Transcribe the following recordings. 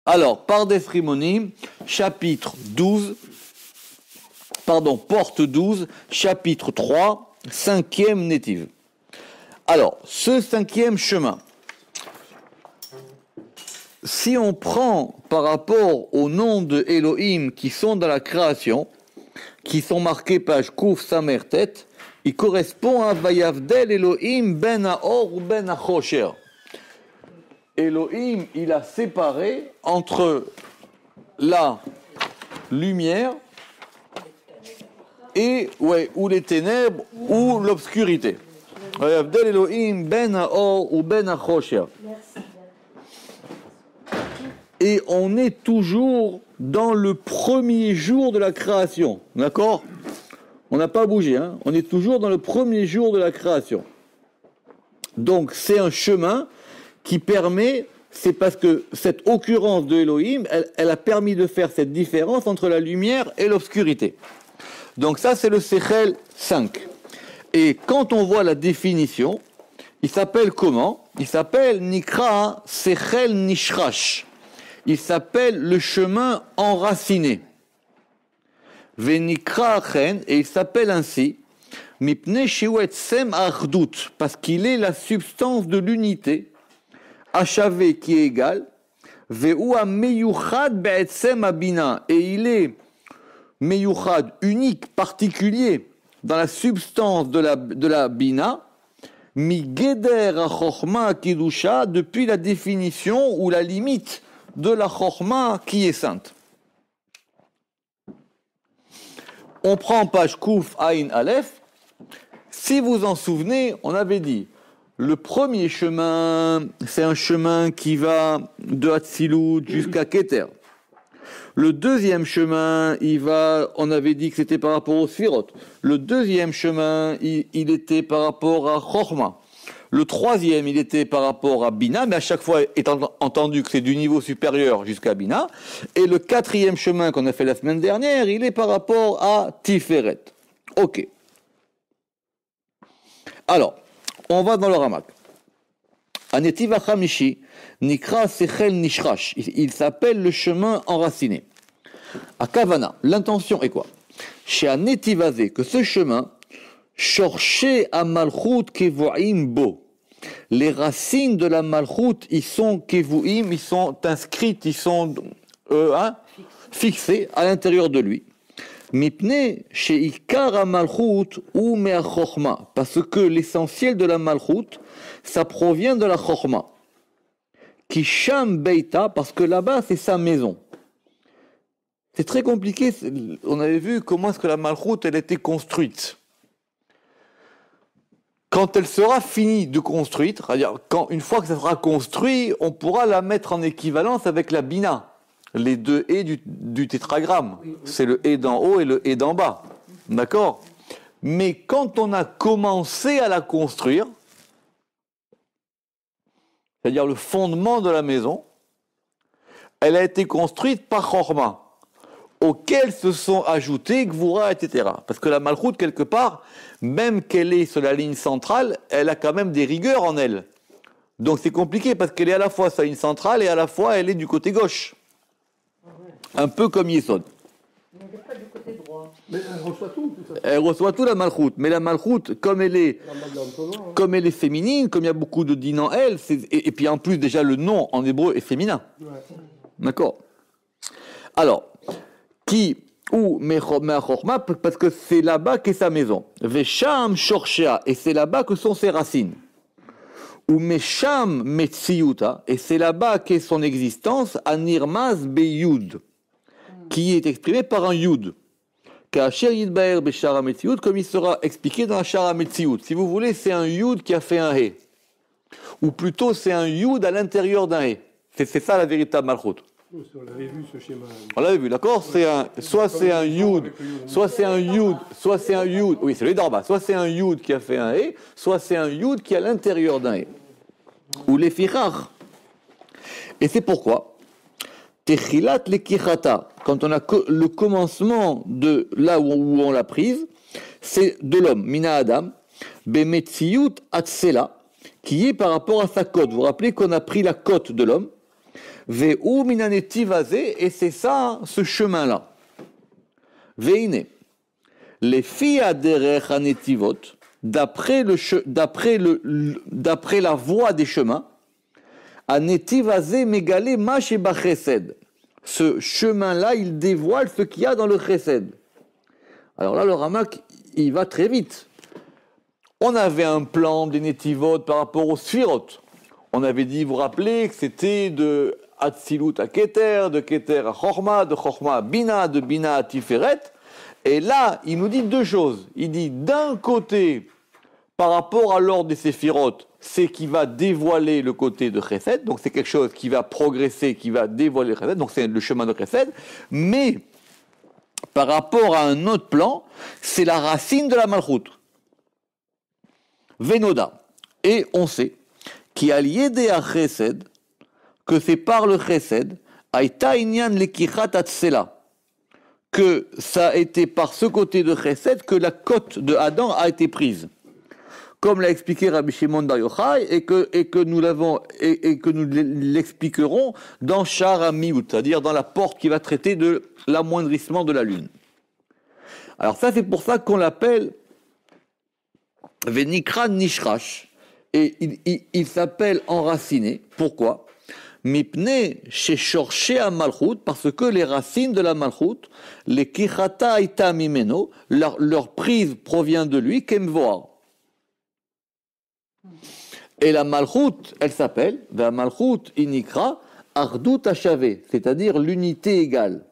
Alors, par Desrimonim, chapitre 12, porte 12, chapitre 3, 5e Netiv. Alors, ce 5e chemin, si on prend par rapport au nom de Elohim qui sont dans la création, qui sont marqués page Kouf Samer Tet, il correspond à Vayavdel Elohim ben Haor ou ben Hachosher. Elohim, il a séparé entre la lumière et ou les ténèbres ou l'obscurité. Vayavdel Elohim ben Haor ou ben Hachosher. Et on est toujours dans le premier jour de la création, d'accord ? On n'a pas bougé, hein ? On est toujours dans le premier jour de la création. Donc c'est un chemin qui permet, c'est parce que cette occurrence de Elohim, elle a permis de faire cette différence entre la lumière et l'obscurité. Donc ça c'est le Sechel 5. Et quand on voit la définition, il s'appelle comment ? Il s'appelle Nikra Sechel Nishrash. Il s'appelle le chemin enraciné. Venikra Achen, et il s'appelle ainsi, Mipne Shewet Sem Achdut, parce qu'il est la substance de l'unité, Achavé qui est égal, Ve'ua Meyuchad Be'etzem Abina, et il est Meyuchad, unique, particulier, dans la substance de la Bina, Migeder Achorma Kidusha, depuis la définition ou la limite de la Chorma qui est sainte. On prend page Kouf Aïn Aleph. Si vous en souvenez, on avait dit, le premier chemin, c'est un chemin qui va de Hatzilut jusqu'à Keter. Le deuxième chemin, on avait dit que c'était par rapport au Sphirot. Le deuxième chemin, il était par rapport à Chorma. Le troisième, il était par rapport à Bina, mais à chaque fois, étant entendu que c'est du niveau supérieur jusqu'à Bina. Et le quatrième chemin qu'on a fait la semaine dernière, il est par rapport à Tiferet. Ok. Alors, on va dans le Ramak. Anetiv Hamishi, Nikra Sechel Nishrash. Il s'appelle le chemin enraciné. À Kavana, l'intention est quoi ? Chez Anetivazé, que ce chemin, Shorché à Malchut Kevoim Bo. Les racines de la Malchut, ils sont Kevoim, ils sont inscrites, ils sont fixées à l'intérieur de lui. Mipne chez Ikara Malchut ou Mea Chochma. Parce que l'essentiel de la Malchut, ça provient de la Chochma. Kisham Beita, parce que là-bas, c'est sa maison. C'est très compliqué. On avait vu comment est-ce que la Malchut, elle était construite. Quand elle sera finie de construire, c'est-à-dire une fois que ça sera construit, on pourra la mettre en équivalence avec la Bina, les deux haies du tétragramme. C'est le haies d'en haut et le haies d'en bas. D'accord ? Mais quand on a commencé à la construire, c'est-à-dire le fondement de la maison, elle a été construite par Chorma, auxquels se sont ajoutés Gvura, etc. Parce que la Malchut, quelque part, même qu'elle est sur la ligne centrale, elle a quand même des rigueurs en elle. Donc c'est compliqué parce qu'elle est à la fois sur la ligne centrale et à la fois elle est du côté gauche. Un peu comme Yesod. Mais elle n'est pas du côté droit. Mais elle reçoit tout. Elle reçoit tout la Malchut. Mais la Malchut, comme elle est féminine, comme il y a beaucoup de din en elle, et puis en plus déjà le nom en hébreu est féminin. Ouais. D'accord. Alors, qui ou Mechorma, parce que c'est là-bas qu'est sa maison. Vesham Shorshea, et c'est là-bas que sont ses racines. Ou Mesham Metsiuta, et c'est là-bas qu'est son existence, Anirmaz Beyud, qui est exprimé par un Yud. Ka'asher Yidbaer Beshara Metsiut, comme il sera expliqué dans la Shara Metsiut. Si vous voulez, c'est un Yud qui a fait un He. Ou plutôt, c'est un Yud à l'intérieur d'un He. C'est ça la véritable Malchut. On l'avait vu ce schéma. On l'avait vu, d'accord ? Soit c'est un Yud, soit c'est un Yud, oui, c'est le d'en bas, soit c'est un Yud qui a fait un He, soit c'est un Yud qui est à l'intérieur d'un He. Ou les Fichach. Et c'est pourquoi, Techilat Lekichata, quand on a le commencement de là où on l'a prise, c'est de l'homme, Mina Adam, Bemetsiut Atsela, qui est par rapport à sa côte. Vous vous rappelez qu'on a pris la côte de l'homme, Ve'u minanetiv hazeh, et c'est ça, ce chemin-là. Ve'ine. Les filles aderech hanetivot, d'après la voie des chemins, hanetiv hazeh megale ma sheba chesed. Ce chemin-là, il dévoile ce qu'il y a dans le chesed. Alors là, le Ramak, il va très vite. On avait un plan des netivot par rapport aux sphirot. On avait dit, vous vous rappelez, que c'était de Atzilut à Keter, de Keter à Chorma, de Chorma à Bina, de Bina à Tiferet. Et là, il nous dit deux choses. Il dit, d'un côté, par rapport à l'ordre des séphirotes, c'est qui va dévoiler le côté de Chesed, donc c'est quelque chose qui va progresser, qui va dévoiler le Chesed, donc c'est le chemin de Chesed, mais par rapport à un autre plan, c'est la racine de la Malchut. Venoda. Et on sait qui a lié à Chesed, que c'est par le Chesed, Aïta Inyan Lekichat Atsela, que ça a été par ce côté de Chesed que la côte de Adam a été prise. Comme l'a expliqué Rabbi Shimon Bar Yochai, et que nous l'expliquerons dans Shar HaMiut, c'est-à-dire dans la porte qui va traiter de l'amoindrissement de la lune. Alors ça, c'est pour ça qu'on l'appelle Venikra Nishrash, et il s'appelle enraciné. Pourquoi? Mipne sheshorshei ha-malchut, parce que les racines de la malchut, les kichata aita mimeno, leur prise provient de lui, kemvoar. Et la malchut, elle s'appelle, la malchut inikra, ardut hachave, c'est-à-dire l'unité égale.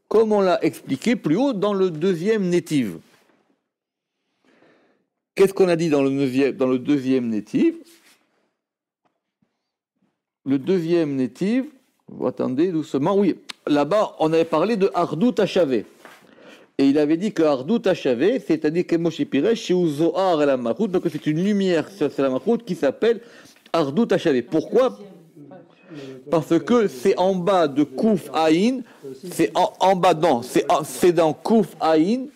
Comme on l'a expliqué plus haut dans le deuxième netiv. Qu'est-ce qu'on a dit dans le deuxième netiv? Le deuxième netiv, attendez doucement, oui, là-bas on avait parlé de ardut hachave. Et il avait dit que Ardut Hachave, c'est-à-dire que Moshe Piresh, chez Zohar et la Malchut, donc c'est une lumière sur la Malchut qui s'appelle Ardut Hachave. Pourquoi? Parce que c'est en bas de Kouf Aïn, c'est en bas, non, c'est dans Kouf Aïn,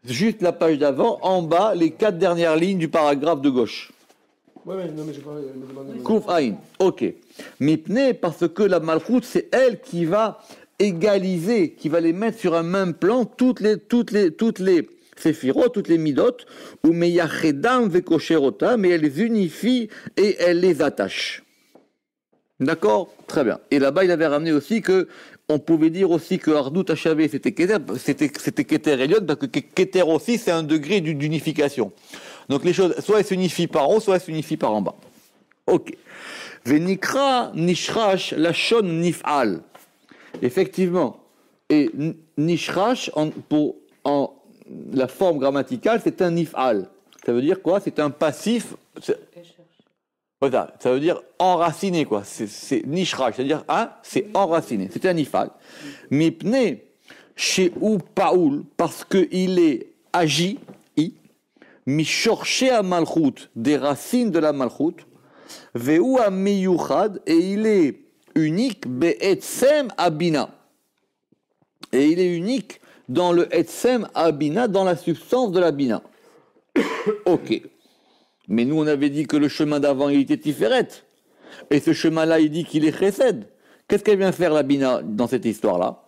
juste la page d'avant, en bas, les 4 dernières lignes du paragraphe de gauche. Ouais, non, mais j'ai pas demandé. Kouf Aïn, ok. Mipne, parce que la Malchut, c'est elle qui va égaliser, qui va les mettre sur un même plan, toutes les séphirot, toutes les midot, ou meyachedam vekosherota, mais elle les unifie et elle les attache. D'accord? Très bien. Et là-bas, il avait ramené aussi que, on pouvait dire aussi que Ardut Hachave, c'était Keter Eliot, parce que Keter aussi, c'est un degré d'unification. Donc les choses, soit elles s'unifient par haut, soit elles s'unifient par en bas. Ok. Venikra nishrash lashon nif'al. Effectivement, et nishrash, en la forme grammaticale, c'est un nif'al. Ça veut dire quoi? C'est un passif. Voilà, ça veut dire enraciné, quoi. C'est nishrash, c'est-à-dire c'est enraciné. C'est un nif'al. Mipne chez ou paoul, parce qu'il est agi, mishorché à malchut, des racines de la malchut, ve'u a miyuchad, et il est unique, be'etsem abina. Et il est unique dans le etsem abina, dans la substance de la bina. Ok. Mais nous, on avait dit que le chemin d'avant, il était tiferet. Et ce chemin-là, il dit qu'il est chesed. Qu'est-ce qu'elle vient faire la bina dans cette histoire-là?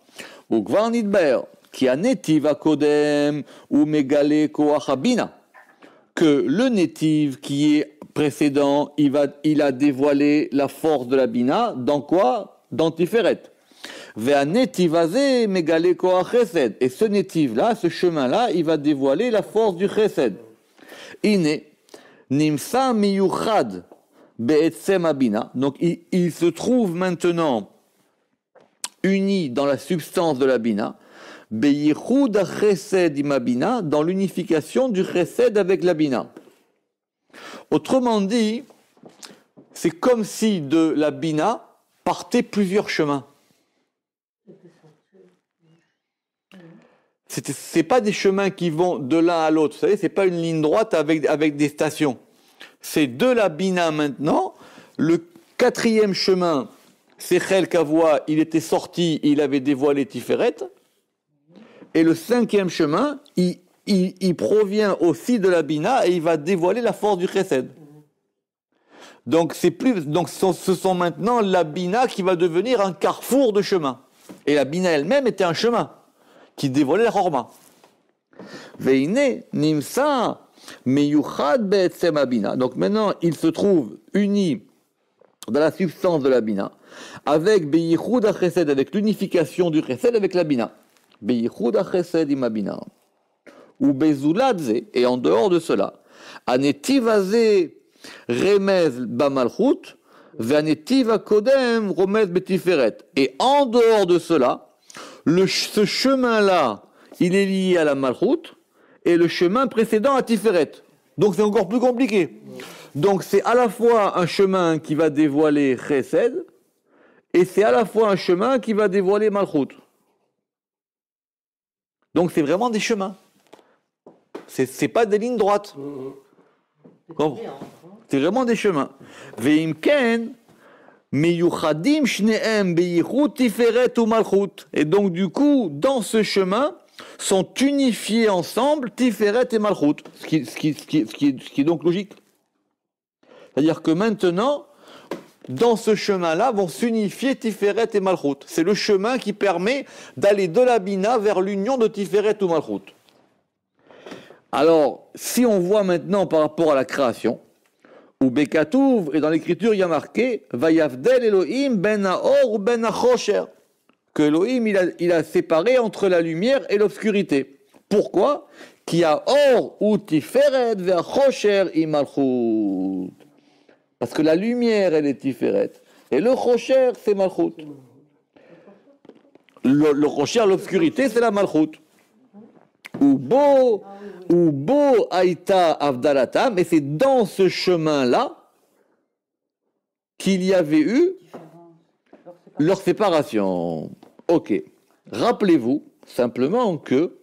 Ukvar nidber, qui a netiv akodem, ou megale koach abina. Que le netiv qui est précédent, il a dévoilé la force de la bina, dans quoi? Dans Tiferet. Ve'a netiv hazeh megale koach chesed. Et ce netiv-là, ce chemin-là, il va dévoiler la force du chesed. Ine, nimsa miyuchad be'etzem abina. Donc il se trouve maintenant uni dans la substance de la bina, be'yichud chesed imabina, dans l'unification du chesed avec la bina. Autrement dit, c'est comme si de la bina partaient plusieurs chemins. C'est pas des chemins qui vont de l'un à l'autre, vous savez, c'est pas une ligne droite avec des stations. C'est de la bina maintenant, le 4e chemin, Sechel Kavoa, il était sorti, il avait dévoilé Tiferet, et le 5e chemin, il provient aussi de la bina et il va dévoiler la force du chesed. Donc, ce sont maintenant la Bina qui va devenir un carrefour de chemin. Et la Bina elle-même était un chemin qui dévoilait la Chorma. Veine nimsa meyuchad be'etzem habina. Donc maintenant, il se trouve uni dans la substance de la Bina, avec Beyichud HaChesed, avec l'unification du Chesed avec la Bina. Beyichud HaChesed im Bina. Ou Bezuladze, et en dehors de cela, Anetiv Hazeh Remez Bamalchut, Ve'anetiv HaKodem Romez Betiferet. Et en dehors de cela, ce chemin-là, il est lié à la Malchut, et le chemin précédent à Tiferet. Donc c'est encore plus compliqué. Donc c'est à la fois un chemin qui va dévoiler Chesed, et c'est à la fois un chemin qui va dévoiler Malchut. Donc c'est vraiment des chemins. C'est pas des lignes droites. C'est vraiment des chemins. Veimken meyuchadim shneem beyichut tiferet u malchut. Et donc du coup, dans ce chemin, sont unifiés ensemble Tiferet et Malchut, ce qui est donc logique. C'est-à-dire que maintenant, dans ce chemin-là, vont s'unifier Tiferet et Malchut. C'est le chemin qui permet d'aller de la Bina vers l'union de Tiferet ou Malchut. Alors, si on voit maintenant par rapport à la création, ou Bekatouv, et dans l'écriture il y a marqué Vayavdel Elohim ben Haor ou ben Hachosher, que Elohim il a séparé entre la lumière et l'obscurité. Pourquoi? Qui a Or ou Tiferet vers Chosher et Malchut. Parce que la lumière elle est Tiferet et le Chosher c'est Malchut. Le Chosher, l'obscurité, c'est la Malchut. Ou Bo Aïta Avdalatam, et c'est dans ce chemin-là qu'il y avait eu leur séparation. Ok. Rappelez-vous simplement que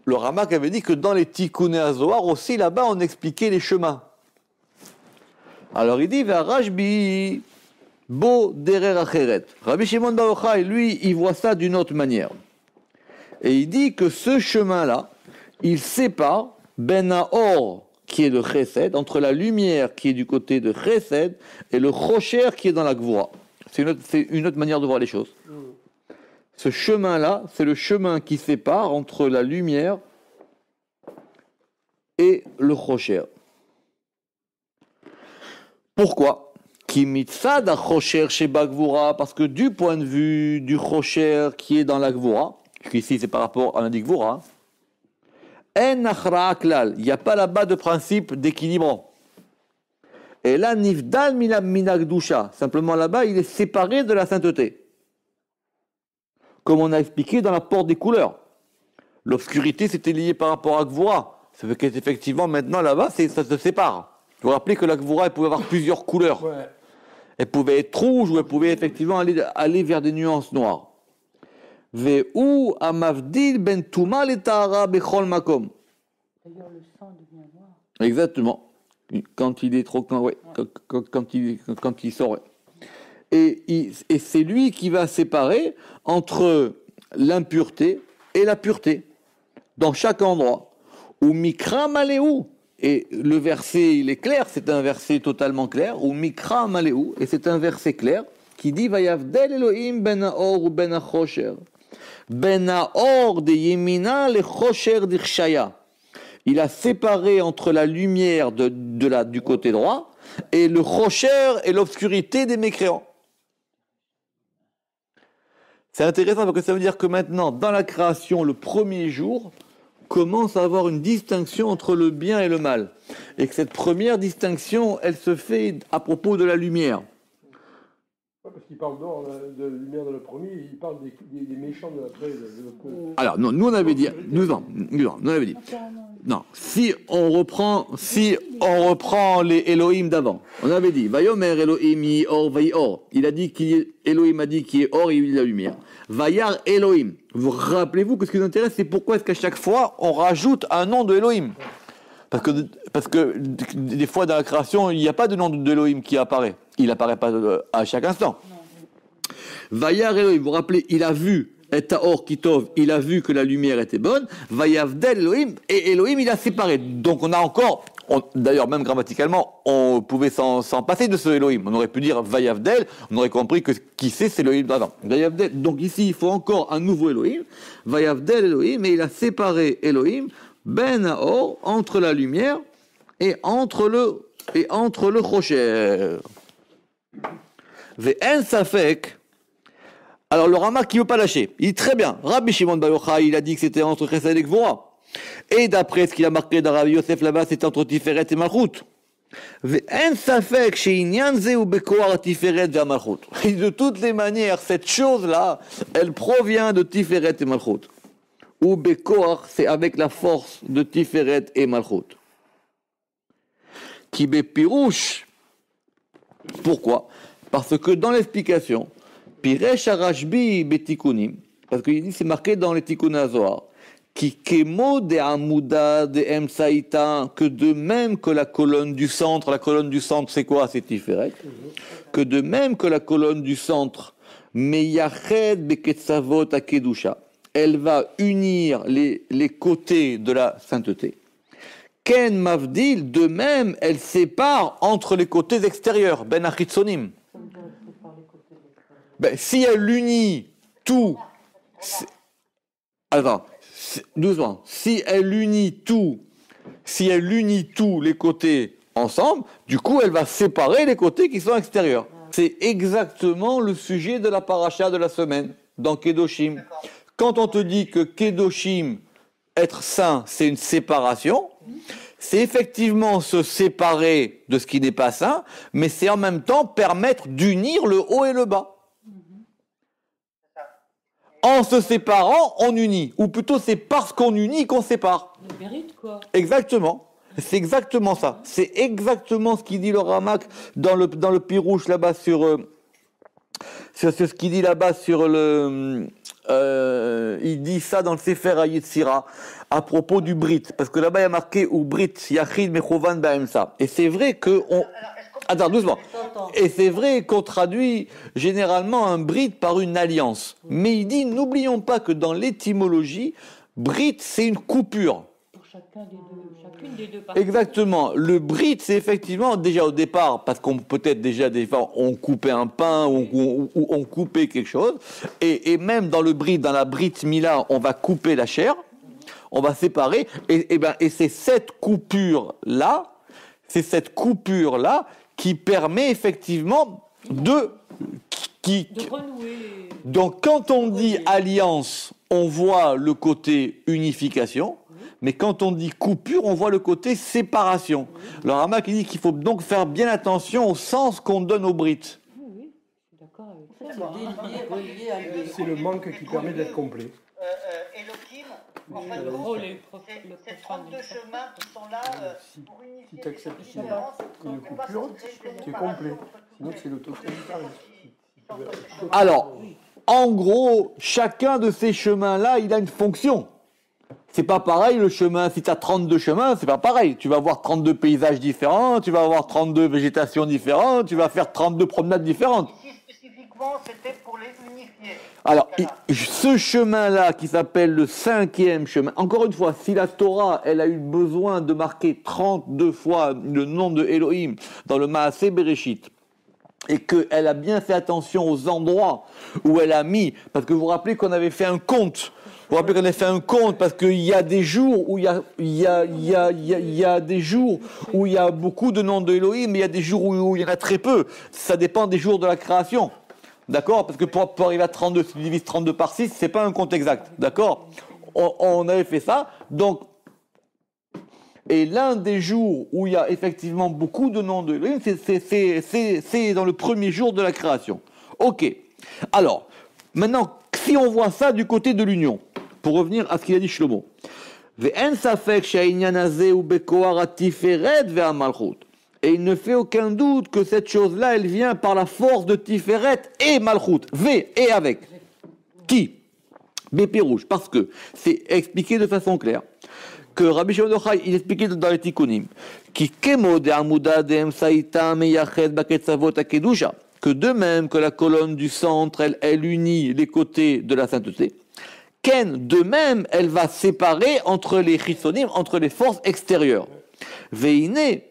le Ramak avait dit que dans les Tikkuné HaZohar aussi, là-bas, on expliquait les chemins. Alors il dit, Rajbi Bo Derer Acheret. Rabbi Shimon bar Yochai, lui, il voit ça d'une autre manière. Et il dit que ce chemin-là, il sépare Ben Haor, qui est le Chesed, entre la lumière qui est du côté de Chesed et le Chosher qui est dans la Gvura. C'est une autre manière de voir les choses. Ce chemin-là, c'est le chemin qui sépare entre la lumière et le Chosher. Pourquoi? Ki mitzad ha-Chosher sheba Gvura, parce que du point de vue du Chosher qui est dans la Gvura, ici c'est par rapport à l'Indigvura, en achra klal, il n'y a pas là-bas de principe d'équilibre. Et là, nifdal minagdusha, simplement là-bas, il est séparé de la sainteté. Comme on a expliqué dans la porte des couleurs. L'obscurité, c'était lié par rapport à Gvura. Ça veut qu'effectivement, maintenant, là-bas, ça se sépare. Vous vous rappelez que la Gvura, elle pouvait avoir plusieurs couleurs. Ouais. Elle pouvait être rouge ou elle pouvait effectivement aller vers des nuances noires. Ve'u amavdil ben tuma le tahara bechol makom. D'ailleurs, le sang devient noir. Exactement. Quand il est trop, quand il sort. Ouais. Et c'est lui qui va séparer entre l'impureté et la pureté dans chaque endroit. Ou mikra maléou. Et le verset, il est clair, c'est un verset totalement clair. Ou mikra maléou. Et c'est un verset clair qui dit Vayavdel Elohim ben Haor ou ben Hachosher. Ben Haor de Yemina le Chosher d'Irshaya. Il a séparé entre la lumière du côté droit et le Chosher et l'obscurité des mécréants. C'est intéressant parce que ça veut dire que maintenant, dans la création, le premier jour commence à avoir une distinction entre le bien et le mal. Et que cette première distinction, elle se fait à propos de la lumière. Parce qu'il parle de lumière dans le premier, il parle des méchants de l'après. Alors, non, nous on avait dit, non, si on reprend les Elohim d'avant, on avait dit, Vayomer Elohim yi or vayi or. Il a dit Elohim a dit qu'il est or, il y a la lumière. Vayar Elohim. Vous rappelez-vous que ce qui nous intéresse, c'est pourquoi est-ce qu'à chaque fois on rajoute un nom de Elohim. Parce que des fois dans la création, il n'y a pas de nom d'Elohim qui apparaît. Il n'apparaît pas à chaque instant. Vayar Elohim, vous vous rappelez, il a vu et Taor Kitov, il a vu que la lumière était bonne. Vayavdel Elohim, et Elohim il a séparé. Donc on a encore D'ailleurs, même grammaticalement, on pouvait s'en passer de ce Elohim. On aurait pu dire Vayavdel, on aurait compris que qui c'est Elohim. Non, Vayavdel. Donc ici, il faut encore un nouveau Elohim. Vayavdel Elohim, et il a séparé Elohim, Ben Haor, entre la lumière et entre le Chosher. Ve'en Safek. Alors le Rama qui ne veut pas lâcher, il dit très bien, Rabbi Shimon Bar Yochai, il a dit que c'était entre Chesed et Gvora. Et d'après ce qu'il a marqué dans Rabbi Yosef là-bas, c'était entre Tiferet et Malchut. Ve'en safek she'inyan ze hu bekoar Tiferet ve'Malchut. Et de toutes les manières, cette chose-là, elle provient de Tiferet et Malchut. Ou bekoar, c'est avec la force de Tiferet et Malchut. Ki bepirouche. Pourquoi? Parce que dans l'explication, Piresh Arashbi betikunim, parce qu'il dit c'est marqué dans les Tikkun Zohar, qui kemo de Amouda de Emsaïta, que de même que la colonne du centre c'est quoi? C'est Tiferet. Que de même que la colonne du centre, Meyached Beketzavot Akedusha, elle va unir les côtés de la sainteté. Ken Mavdil, de même, elle sépare entre les côtés extérieurs, Ben Achitsonim. Ben, si elle unit tout, doucement, si elle unit tous les côtés ensemble, du coup, elle va séparer les côtés qui sont extérieurs. C'est exactement le sujet de la paracha de la semaine, dans Kedoshim. Quand on te dit que Kedoshim, être saint, c'est une séparation, c'est effectivement se séparer de ce qui n'est pas saint, mais c'est en même temps permettre d'unir le haut et le bas. En se séparant, on unit. Ou plutôt, c'est parce qu'on unit qu'on sépare. Le mérite, quoi. Exactement. C'est exactement ça. C'est exactement ce qu'il dit le Ramak dans le Pirouche là-bas sur ce qu'il dit là-bas sur le... il dit ça dans le Sefer HaYetzira à propos du Brit. Parce que là-bas, il y a marqué « Ou Brit Yachid Mechovan Ba'emsa ». Et c'est vrai que... Attends, doucement. Et c'est vrai qu'on traduit généralement un Brit par une alliance. Mais il dit, n'oublions pas que dans l'étymologie, Brit, c'est une coupure. Pour chacune des deux parties. Exactement. Le Brit, c'est effectivement, déjà au départ, parce qu'on peut-être déjà des fois, on coupait un pain ou on coupait quelque chose. Et même dans le Brit, dans la Brit Mila, on va couper la chair, on va séparer. Et c'est cette coupure-là, qui permet effectivement de renouer. Donc quand on dit alliance, on voit le côté unification, mais quand on dit coupure, on voit le côté séparation. Alors Rama qui dit qu'il faut donc faire bien attention au sens qu'on donne au Brit. Oui, je suis d'accord avec ça. C'est le manque qui permet d'être complet. Elohim, en fin de compte, c'est 32 chemins qui sont là pour unifier Si tu acceptes les différences. une coupure, tu es complet. Sinon, c'est le totalitarisme. Alors, en gros, chacun de ces chemins-là, il a une fonction. C'est pas pareil le chemin, si tu as 32 chemins, c'est pas pareil. Tu vas avoir 32 paysages différents, tu vas avoir 32 végétations différentes, tu vas faire 32 promenades différentes. Ici, spécifiquement, c'était pour les unifier. Alors, ce chemin-là, qui s'appelle le 5e chemin, encore une fois, si la Torah, elle a eu besoin de marquer 32 fois le nom de Elohim dans le Maaseh Bereshit, et qu'elle a bien fait attention aux endroits où elle a mis, parce que vous vous rappelez qu'on avait fait un compte, parce qu'il y a des jours où il y a des jours où il y a beaucoup de noms de Elohim, mais il y a des jours où il y en a très peu. Ça dépend des jours de la création. D'accord? Parce que pour arriver à 32, si tu divises 32 par 6, c'est pas un compte exact. D'accord? On avait fait ça. Donc, et l'un des jours où il y a effectivement beaucoup de noms de Elohim, c'est dans le premier jour de la création. Ok. Alors, maintenant, si on voit ça du côté de l'union, pour revenir à ce qu'il a dit Shlomo, Ve'en safek she'inyan hazeh hu bekoar hatiferet ve'amalchut. Et il ne fait aucun doute que cette chose-là, elle vient par la force de Tiferet et Malchut. Et avec. Qui? Bépirouche. Parce que c'est expliqué de façon claire que Rabbi Shimon Yochai, il expliquait dans les Tikkunim, qui kemo de Amouda de Emsaïta meyached baketzavot akedusha, que de même que la colonne du centre, elle unit les côtés de la sainteté, Ken, de même, elle va séparer entre les chisonim, entre les forces extérieures. Veine,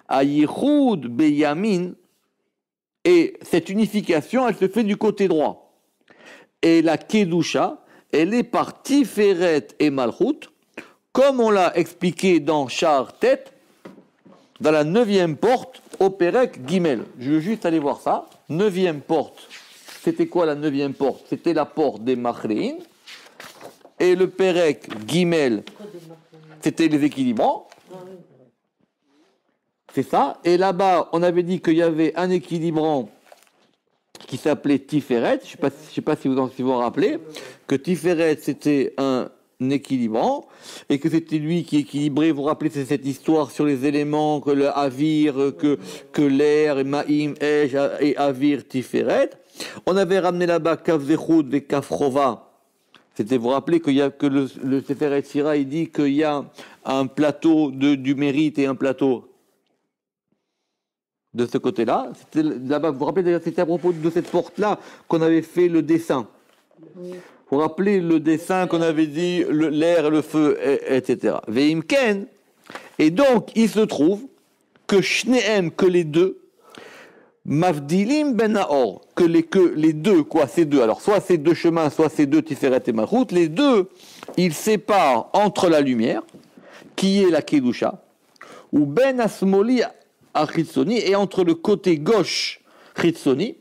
Ayichud Beyamin, et cette unification, elle se fait du côté droit. Et la Kedusha, elle est par Tiferet et Malchut, comme on l'a expliqué dans Sha'ar Tet, dans la 9e porte, au Perek Gimel. Je veux juste aller voir ça. 9e porte. C'était quoi la 9e porte? C'était la porte des Machrein. Et le Perek Gimel, c'était les équilibrants. C'est ça. Et là-bas, on avait dit qu'il y avait un équilibrant qui s'appelait Tiferet. Je ne sais pas si vous vous rappelez, que Tiferet, c'était un équilibrant, et que c'était lui qui équilibrait. Vous vous rappelez, c'est cette histoire sur les éléments, que le Avir, que l'air, et Ma'im, Ej, et Avir, Tiferet. On avait ramené là-bas Kaf Zechud et Kaf Chova. C'était, vous vous rappelez qu'il y a, que le Sefer Yetzira, il dit qu'il y a un plateau du mérite et un plateau de ce côté-là. C'était là-bas, vous vous rappelez, c'était à propos de cette porte-là qu'on avait fait le dessin. Oui. Vous vous rappelez le dessin qu'on avait dit, l'air, le feu, etc. Veimken. Et donc, il se trouve que Shneem, que les deux, Mavdilim ben Naor, que les deux, quoi, ces deux, alors soit ces deux chemins, soit ces deux Tiferet et Malchut, les deux, ils séparent entre la lumière, qui est la Kedusha, ou Ben Asmoli à Chitzoni, et entre le côté gauche Chitzoni,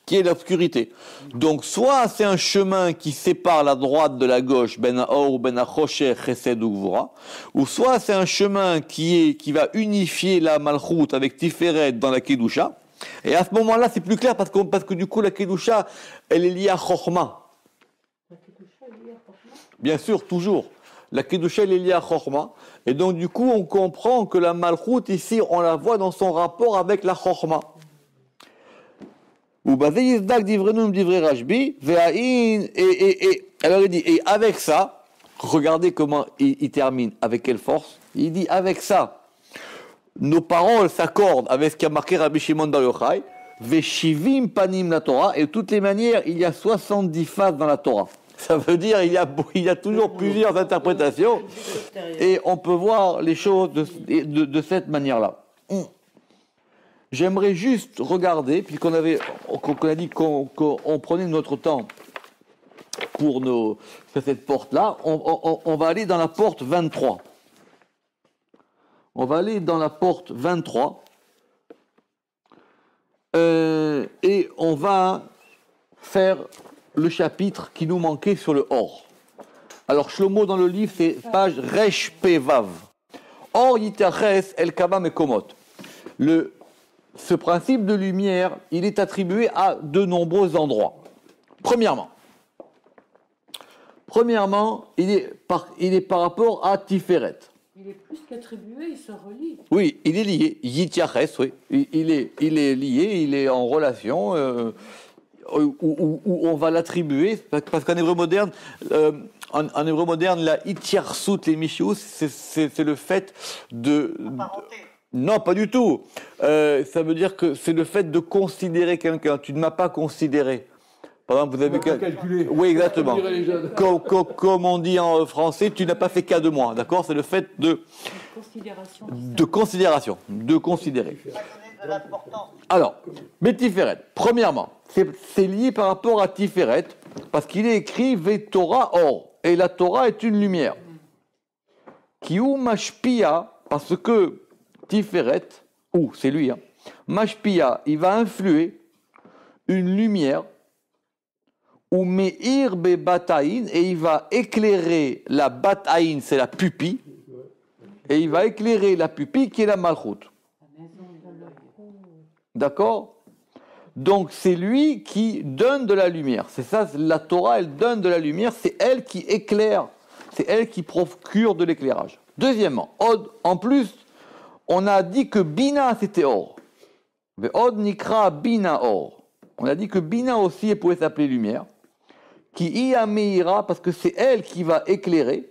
qui est l'obscurité. Donc, soit c'est un chemin qui sépare la droite de la gauche, Ben Aor ou Ben Achosher, Chesed ou Gvura, ou soit c'est un chemin qui va unifier la Malchut avec Tiferet dans la Kedusha. Et à ce moment-là, c'est plus clair parce que du coup, la Kedusha, elle est liée à Chochma. La Kedusha est liée à Chochma? Bien sûr, toujours. La Kedusha, elle est liée à Chochma. Et donc, du coup, on comprend que la Malchut, ici, on la voit dans son rapport avec la Chochma. Alors il dit, et avec ça, regardez comment il termine, avec quelle force. Il dit, avec ça, nos paroles s'accordent avec ce qu'a marqué Rabbi Shimon Bar Yochai, Veshivim panim la Torah, et de toutes les manières, il y a 70 faces dans la Torah. Ça veut dire il y a toujours plusieurs interprétations, et on peut voir les choses de cette manière-là. J'aimerais juste regarder, puisqu'on a dit qu'on prenait notre temps pour cette porte-là, on va aller dans la porte 23. On va aller dans la porte 23 et on va faire le chapitre qui nous manquait sur le Or. Alors Shlomo dans le livre, c'est page Resh Pevav. Or Yitaches El Kaba Mekomot. Ce principe de lumière, il est attribué à de nombreux endroits. Premièrement, il est par rapport à Tiferet. Il est plus qu'attribué, il se relie. Oui, il est lié. Yitiaches, oui. Il est lié, il est en relation, où on va l'attribuer, parce qu'en hébreu moderne, en hébreu moderne, la Itiarsut les Mishius, c'est le fait de non, pas du tout. Ça veut dire que c'est le fait de considérer quelqu'un. Tu ne m'as pas considéré. Par exemple, vous avez calculé. Oui, exactement. Comme on dit en français, tu n'as pas fait cas de moi. D'accord? C'est le fait de considération. De considérer. Alors, mais Tiferet, premièrement, c'est lié par rapport à Tiferet, parce qu'il est écrit Ve Torah Or. Et la Torah est une lumière. Kiou Mashpia, parce que Tiferet, c'est lui, Mashpia, il va influer une lumière, ou Meir be Bataïn, et il va éclairer la Bataïn, c'est la pupille, et il va éclairer la pupille qui est la Malchut. D'accord? Donc c'est lui qui donne de la lumière. C'est ça, la Torah, elle donne de la lumière, c'est elle qui éclaire, c'est elle qui procure de l'éclairage. Deuxièmement, en plus, on a dit que Bina, c'était Or. Od Nikra Bina Or. On a dit que Bina aussi, elle pouvait s'appeler lumière. Qui Ia Meira, parce que c'est elle qui va éclairer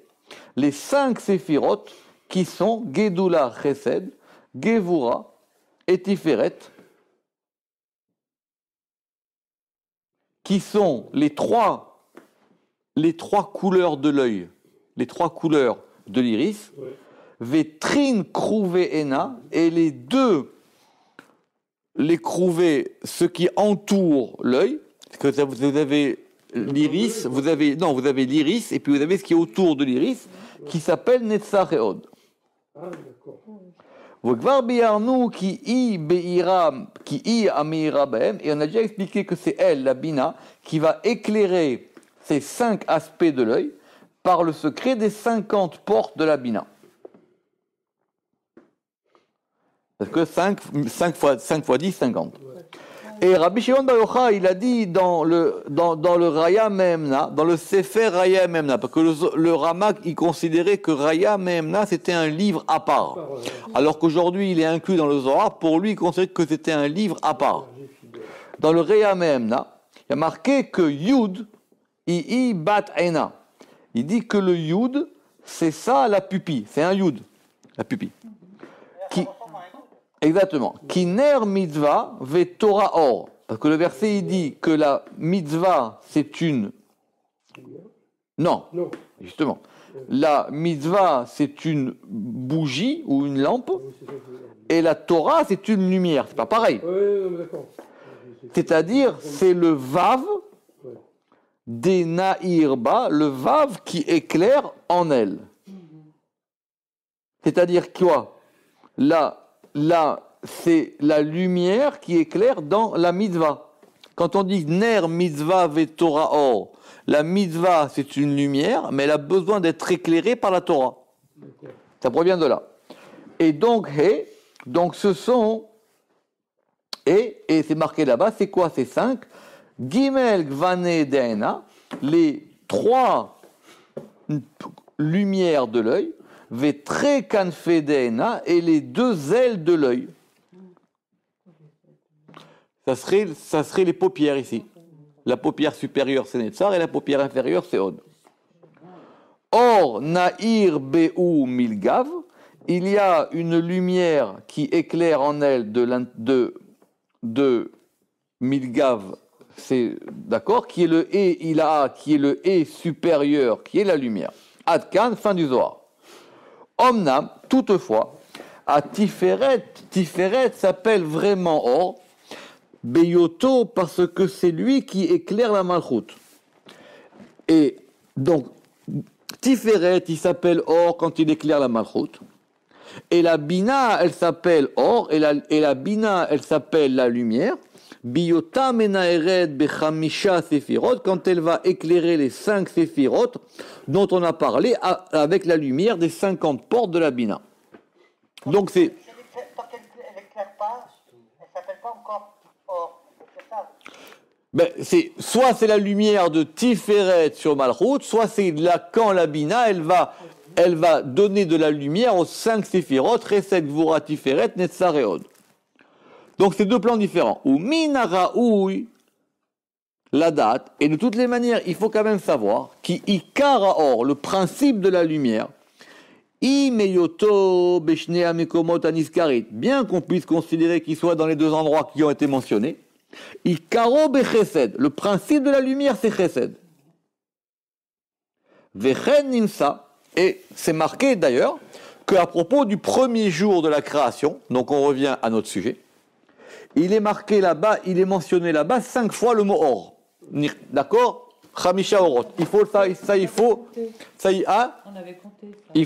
les 5 séphirotes qui sont Gedula Chesed, Gevura et Tiferet, qui sont les trois couleurs de l'œil, les 3 couleurs de l'iris. Vetrin Krouvé Ena, et les deux, les crouvés, ce qui entoure l'œil, parce que vous avez l'iris, vous avez l'iris, et puis vous avez ce qui est autour de l'iris, qui s'appelle Netzach et Od. Ah, d'accord. וכבר ביארנו כי היא המאירה בהם, et on a déjà expliqué que c'est elle, la Bina, qui va éclairer ces 5 aspects de l'œil par le secret des 50 portes de la Bina. Parce que 5 fois 10, 50. Et Rabbi Shimon Bar Yochai, il a dit dans le Raya Mehemna, dans le Sefer Raya Mehemna, parce que le Ramak, il considérait que Raya Mehemna, c'était un livre à part. Alors qu'aujourd'hui, il est inclus dans le Zohar, pour lui, il considérait que c'était un livre à part. Dans le Raya Mehemna, il y a marqué que Yud, I bat Ena. Il dit que le Yud, c'est ça la pupille, c'est un Yud, la pupille. Exactement. Kiner mitzvah ve Torah or. Parce que le verset il dit que la mitzvah c'est une. Non. Justement. La mitzvah c'est une bougie ou une lampe. Et la Torah c'est une lumière. C'est pas pareil. C'est-à-dire c'est le vav des naïrba, le vav qui éclaire en elle. C'est-à-dire quoi? Là, c'est la lumière qui éclaire dans la mitzvah. Quand on dit ner mitzvah ve Torah or, la mitzvah c'est une lumière, mais elle a besoin d'être éclairée par la Torah. Ça provient de là. Et donc, ce sont, et c'est marqué là-bas, c'est quoi ces 5? Gimel gvane de'ena, les 3 lumières de l'œil, Vetre kanfe de'ena, et les 2 ailes de l'œil. Ça serait les paupières ici. La paupière supérieure c'est Netzar et la paupière inférieure c'est Od. Or, Na'ir Be'u Milgav, il y a une lumière qui éclaire en elle de Milgav, c'est d'accord, qui est le Ilaha, qui est le supérieur, qui est la lumière. Adkan, fin du Zohar. Omnam, toutefois, à Tiferet s'appelle vraiment Or, Beyoto, parce que c'est lui qui éclaire la Malchut. Et donc, Tiferet, il s'appelle Or quand il éclaire la Malchut. Et la Bina, elle s'appelle Or, et la Bina, elle s'appelle la lumière. Biyota menaeret bechamisha séphirot, quand elle va éclairer les 5 séphirot dont on a parlé avec la lumière des 50 portes de la Bina. Donc c'est... Tant qu'elle n'éclaire pas, elle ne s'appelle pas encore Or. C'est ça. Soit c'est la lumière de Tiferet sur Malchut, soit c'est là quand la Bina, elle va donner de la lumière aux 5 séphirot, Chesed, Gvura, Tiferet, Netzar et Od. Donc c'est 2 plans différents. Ou minaraoui, la date, et de toutes les manières, il faut quand même savoir qui ikara or, le principe de la lumière, imeyoto beshnea mikomot aniskarit, bien qu'on puisse considérer qu'il soit dans les 2 endroits qui ont été mentionnés, ikaro bechesed, le principe de la lumière c'est chesed. Vechen nimsa, et c'est marqué d'ailleurs qu'à propos du premier jour de la création, donc on revient à notre sujet, il est marqué là-bas, il est mentionné là-bas 5 fois le mot or. D'accord? Chamisha orot. Il faut ça, on avait compté ça.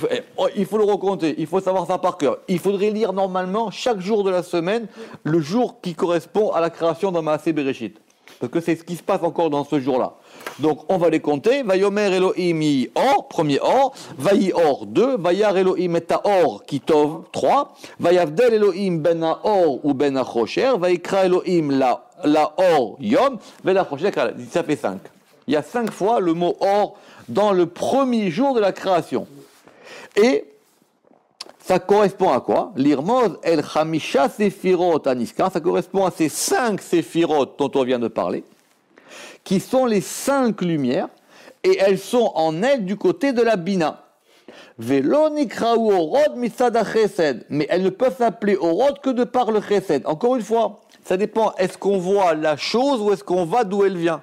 Il faut le recompter, il faut savoir ça par cœur. Il faudrait lire normalement chaque jour de la semaine le jour qui correspond à la création d'un Maaseh Bereshit. Parce que c'est ce qui se passe encore dans ce jour-là. Donc on va les compter. Vayomer Elohim yi or, premier or. Vayi or, 2. Vayar Elohim et or, kitov, 3. Vayavdel Elohim ben or ou ben achosher. Vayikra Elohim la or yom. Vela achosher, ça fait 5. Il y a 5 fois le mot or dans le premier jour de la création. Et ça correspond à quoi? L'irmoz el chamisha sefirot aniska, ça correspond à ces 5 sefirot dont on vient de parler, qui sont les 5 lumières, et elles sont en elles du côté de la Bina. Velo nikraou orod mitzad chesed, mais elles ne peuvent s'appeler orod que de par le chesed. Encore une fois, ça dépend, est-ce qu'on voit la chose ou est-ce qu'on va d'où elle vient?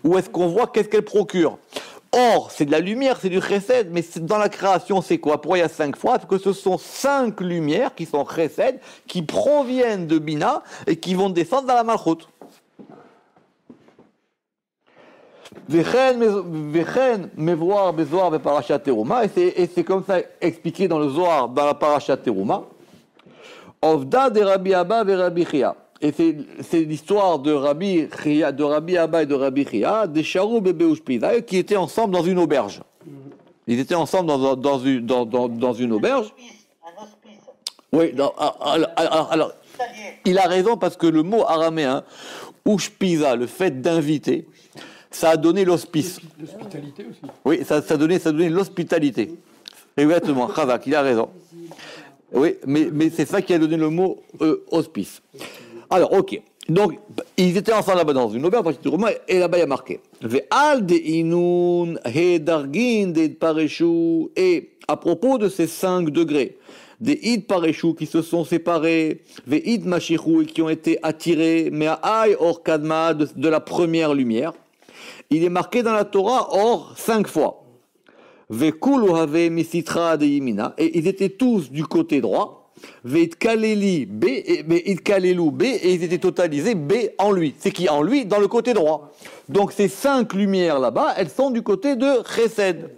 Ou est-ce qu'on voit qu'est-ce qu'elle procure? Or, c'est de la lumière, c'est du chesed, mais dans la création, c'est quoi? Pourquoi il y a 5 fois? Parce que ce sont 5 lumières qui sont chesed, qui proviennent de Bina et qui vont descendre dans la Malchut. Vechen mevoir bezoar ve parashat teruma, et c'est comme ça expliqué dans le Zohar, dans la parashat teruma. Ovda de Rabbi Abba ve Rabbi Chia. Et c'est l'histoire de Rabbi Abba et de Rabbi Chia, des Charou bébé Ushpida, qui étaient ensemble dans une auberge. Ils étaient ensemble dans une auberge. Un hospice. Oui, alors, il a raison parce que le mot araméen, Ushpida, le fait d'inviter, ça a donné l'hospice. L'hospitalité aussi. Oui, ça a donné l'hospitalité. Exactement, Khazak, il a raison. Oui, mais c'est ça qui a donné le mot hospice. Alors, ok. Donc, ils étaient ensemble là-bas dans une auberge, et là-bas il y a marqué Ve'al de inun hedargin de pareshu. Et à propos de ces 5 degrés, des id pareshu qui se sont séparés, ve'id machichu, et qui ont été attirés, mais à or kadma, de la première lumière, il est marqué dans la Torah or 5 fois. Ve'kulu have misitra de yimina, et ils étaient tous du côté droit. Ve'itkaleli B, et ils étaient totalisés B en lui. C'est qui en lui? Dans le côté droit. Donc ces 5 lumières là-bas, elles sont du côté de Chesed.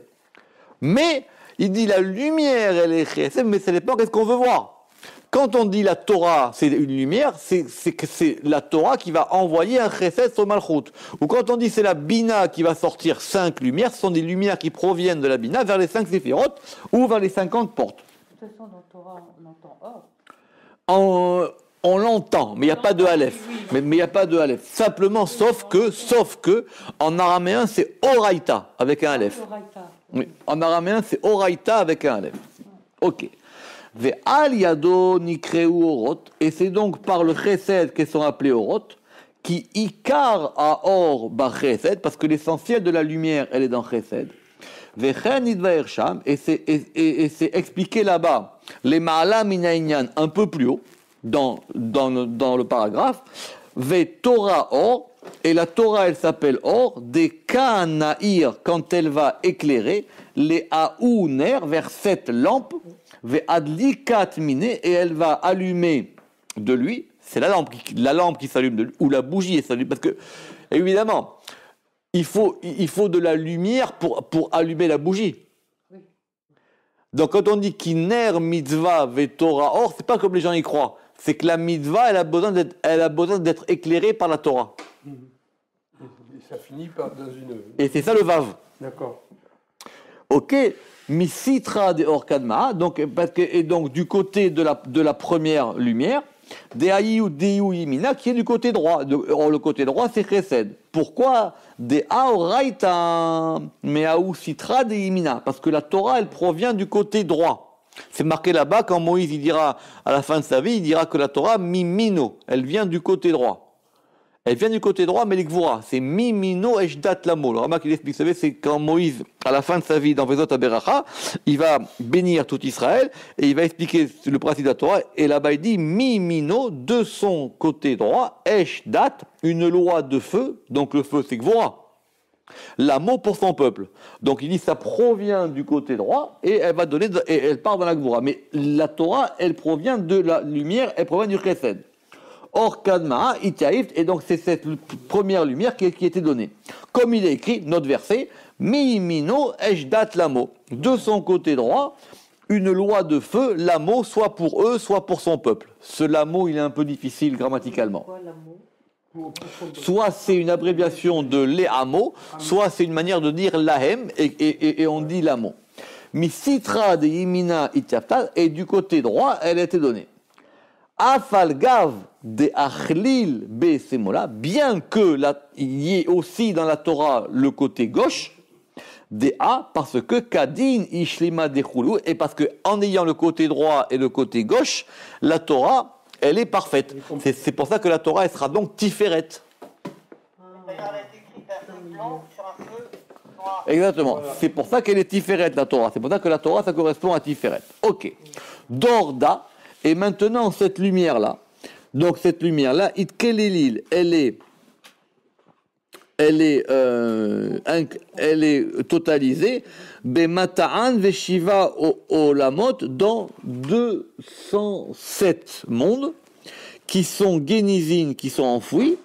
Mais, il dit la lumière, elle est Chesed, mais ça dépend qu'est-ce qu'on veut voir. Quand on dit la Torah, c'est une lumière, c'est que c'est la Torah qui va envoyer un Chesed sur Malchut. Ou quand on dit c'est la Bina qui va sortir 5 lumières, ce sont des lumières qui proviennent de la Bina vers les 5 séphirotes ou vers les 50 portes. De toute façon, dans la Torah, on entend or. On l'entend, mais il n'y a pas de Aleph. Mais il n'y a pas de Aleph. Simplement, sauf que, en araméen, c'est Oraita, avec un Aleph. Oui. En araméen, c'est Oraita, avec un Aleph. Ok. Ve'al yado nikreu orot, et c'est donc par le chesed qu'elles sont appelées orot, qui ikar a or ba chesed, parce que l'essentiel de la lumière, elle est dans chesed. Ve'chen idvaer sham, et c'est expliqué là-bas, les ma'ala minainyan, un peu plus haut, dans le paragraphe, ve Torah or, et la Torah elle s'appelle or, des kanaïr, quand elle va éclairer, les aouner, vers 7 lampes, ve adlikat mine, et elle va allumer de lui, c'est la lampe qui s'allume de lui, ou la bougie s'allume, parce que, évidemment, il faut de la lumière pour allumer la bougie. Donc quand on dit kiner mitzvah ve Torah or, c'est pas comme les gens y croient. C'est que la mitzvah, elle a besoin d'être éclairée par la Torah. Et ça finit par dans une. Et c'est ça le vav. D'accord. Ok. Misitra de or kadma. Donc du côté de la première lumière, Deaïu Yimina, qui est du côté droit. Or, le côté droit, c'est Chesed. Pourquoi Deaoraita Meaou Sitra de Yimina? Parce que la Torah, elle provient du côté droit. C'est marqué là-bas, quand Moïse il dira, à la fin de sa vie, il dira que la Torah, Mimino, elle vient du côté droit. Elle vient du côté droit, mais l'Ikvura, c'est Mimino Eshdat Lamo. Le Ramak, il explique, vous savez, c'est quand Moïse, à la fin de sa vie, dans Vezot Aberacha, il va bénir tout Israël, et il va expliquer le principe de la Torah, et là-bas, il dit Mimino, de son côté droit, Eshdat, une loi de feu, donc le feu, c'est Kvura. L'amo pour son peuple. Donc il dit ça provient du côté droit et elle va donner et elle part dans la Gvura. Mais la Torah, elle provient de la lumière, elle provient du Chesed. Or Kadma, Itaïf, et donc c'est cette première lumière qui était donnée. Comme il est écrit, notre verset, Mi-mino eshdat lamo. De son côté droit, une loi de feu, l'amo, soit pour eux, soit pour son peuple. Ce lamo, il est un peu difficile grammaticalement. Soit c'est une abréviation de l'Ehamo, soit c'est une manière de dire lahem, et on dit l'amo. Misitra de Yimina Itchafta, et du côté droit, elle a été donnée. Afalgav de Achlil Be Semola, bien que il y ait aussi dans la Torah le côté gauche, des A, parce que Kadin Ishlima de Khulu, et parce que en ayant le côté droit et le côté gauche, la Torah, elle est parfaite. C'est pour ça que la Torah, elle sera donc tiférette. D'ailleurs, elle est écrite un feu blanc sur un feu noir. Exactement. Voilà. C'est pour ça qu'elle est tiférette, la Torah. C'est pour ça que la Torah, ça correspond à tiférette. Ok. Dorda, et maintenant cette lumière-là, donc cette lumière-là, Itkelilil, elle est elle est totalisée, Bemata'an Veshiva Olamot, dans 207 mondes, qui sont Génizines, qui sont enfouis,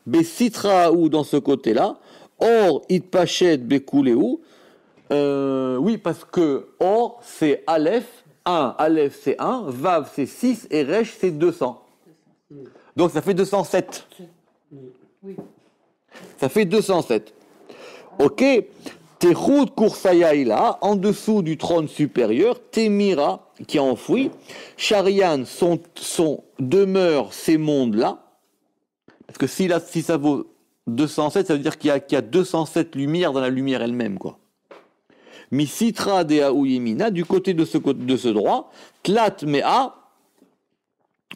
Besitra ou dans ce côté-là, Or Itpachet Bekuleu, oui, parce que Or c'est Aleph, 1, Aleph c'est 1, Vav c'est 6 et Resh c'est 200. Donc ça fait 207. Oui. Ça fait 207. Ok. Tehud Kursayaïla, en dessous du trône supérieur, Temira, qui est enfoui, Sharian, demeure ces mondes-là. Parce que si ça vaut 207, ça veut dire qu'il y a 207 lumières dans la lumière elle-même, quoi. Misitra de Aouyemina, du côté de ce droit, Tlat Mea,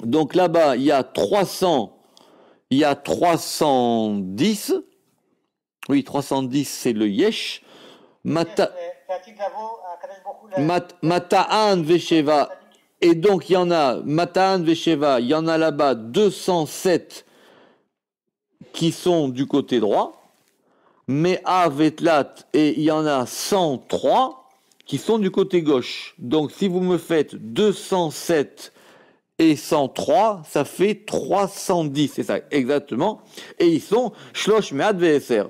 donc là-bas, il y a 310, oui, 310 c'est le Yesh, Mata'an Vesheva, et donc il y en a, Mata'an Vesheva, il y en a là-bas 207 qui sont du côté droit, Mea Vetlat, et il y en a 103 qui sont du côté gauche. Donc si vous me faites 207 et 103, ça fait 310, c'est ça, exactement. Et ils sont Shlosh Me'at Ve'eser.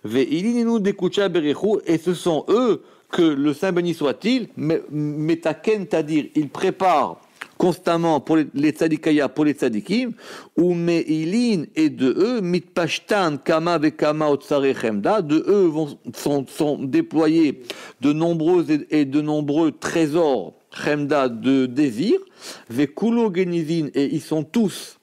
Ve'ilinu Dekucha Berechu, et ce sont eux que le Saint béni soit-il, Metaken, c'est-à-dire, ils préparent constamment pour les tzadikaya, pour les tzadikim, ou Me'ilin, et de eux, Mitpashtan, Kama Vekama Otsare Chemda, de eux sont déployés de nombreux trésors Chemda de désir, Vekulo Genizin, et ils sont tous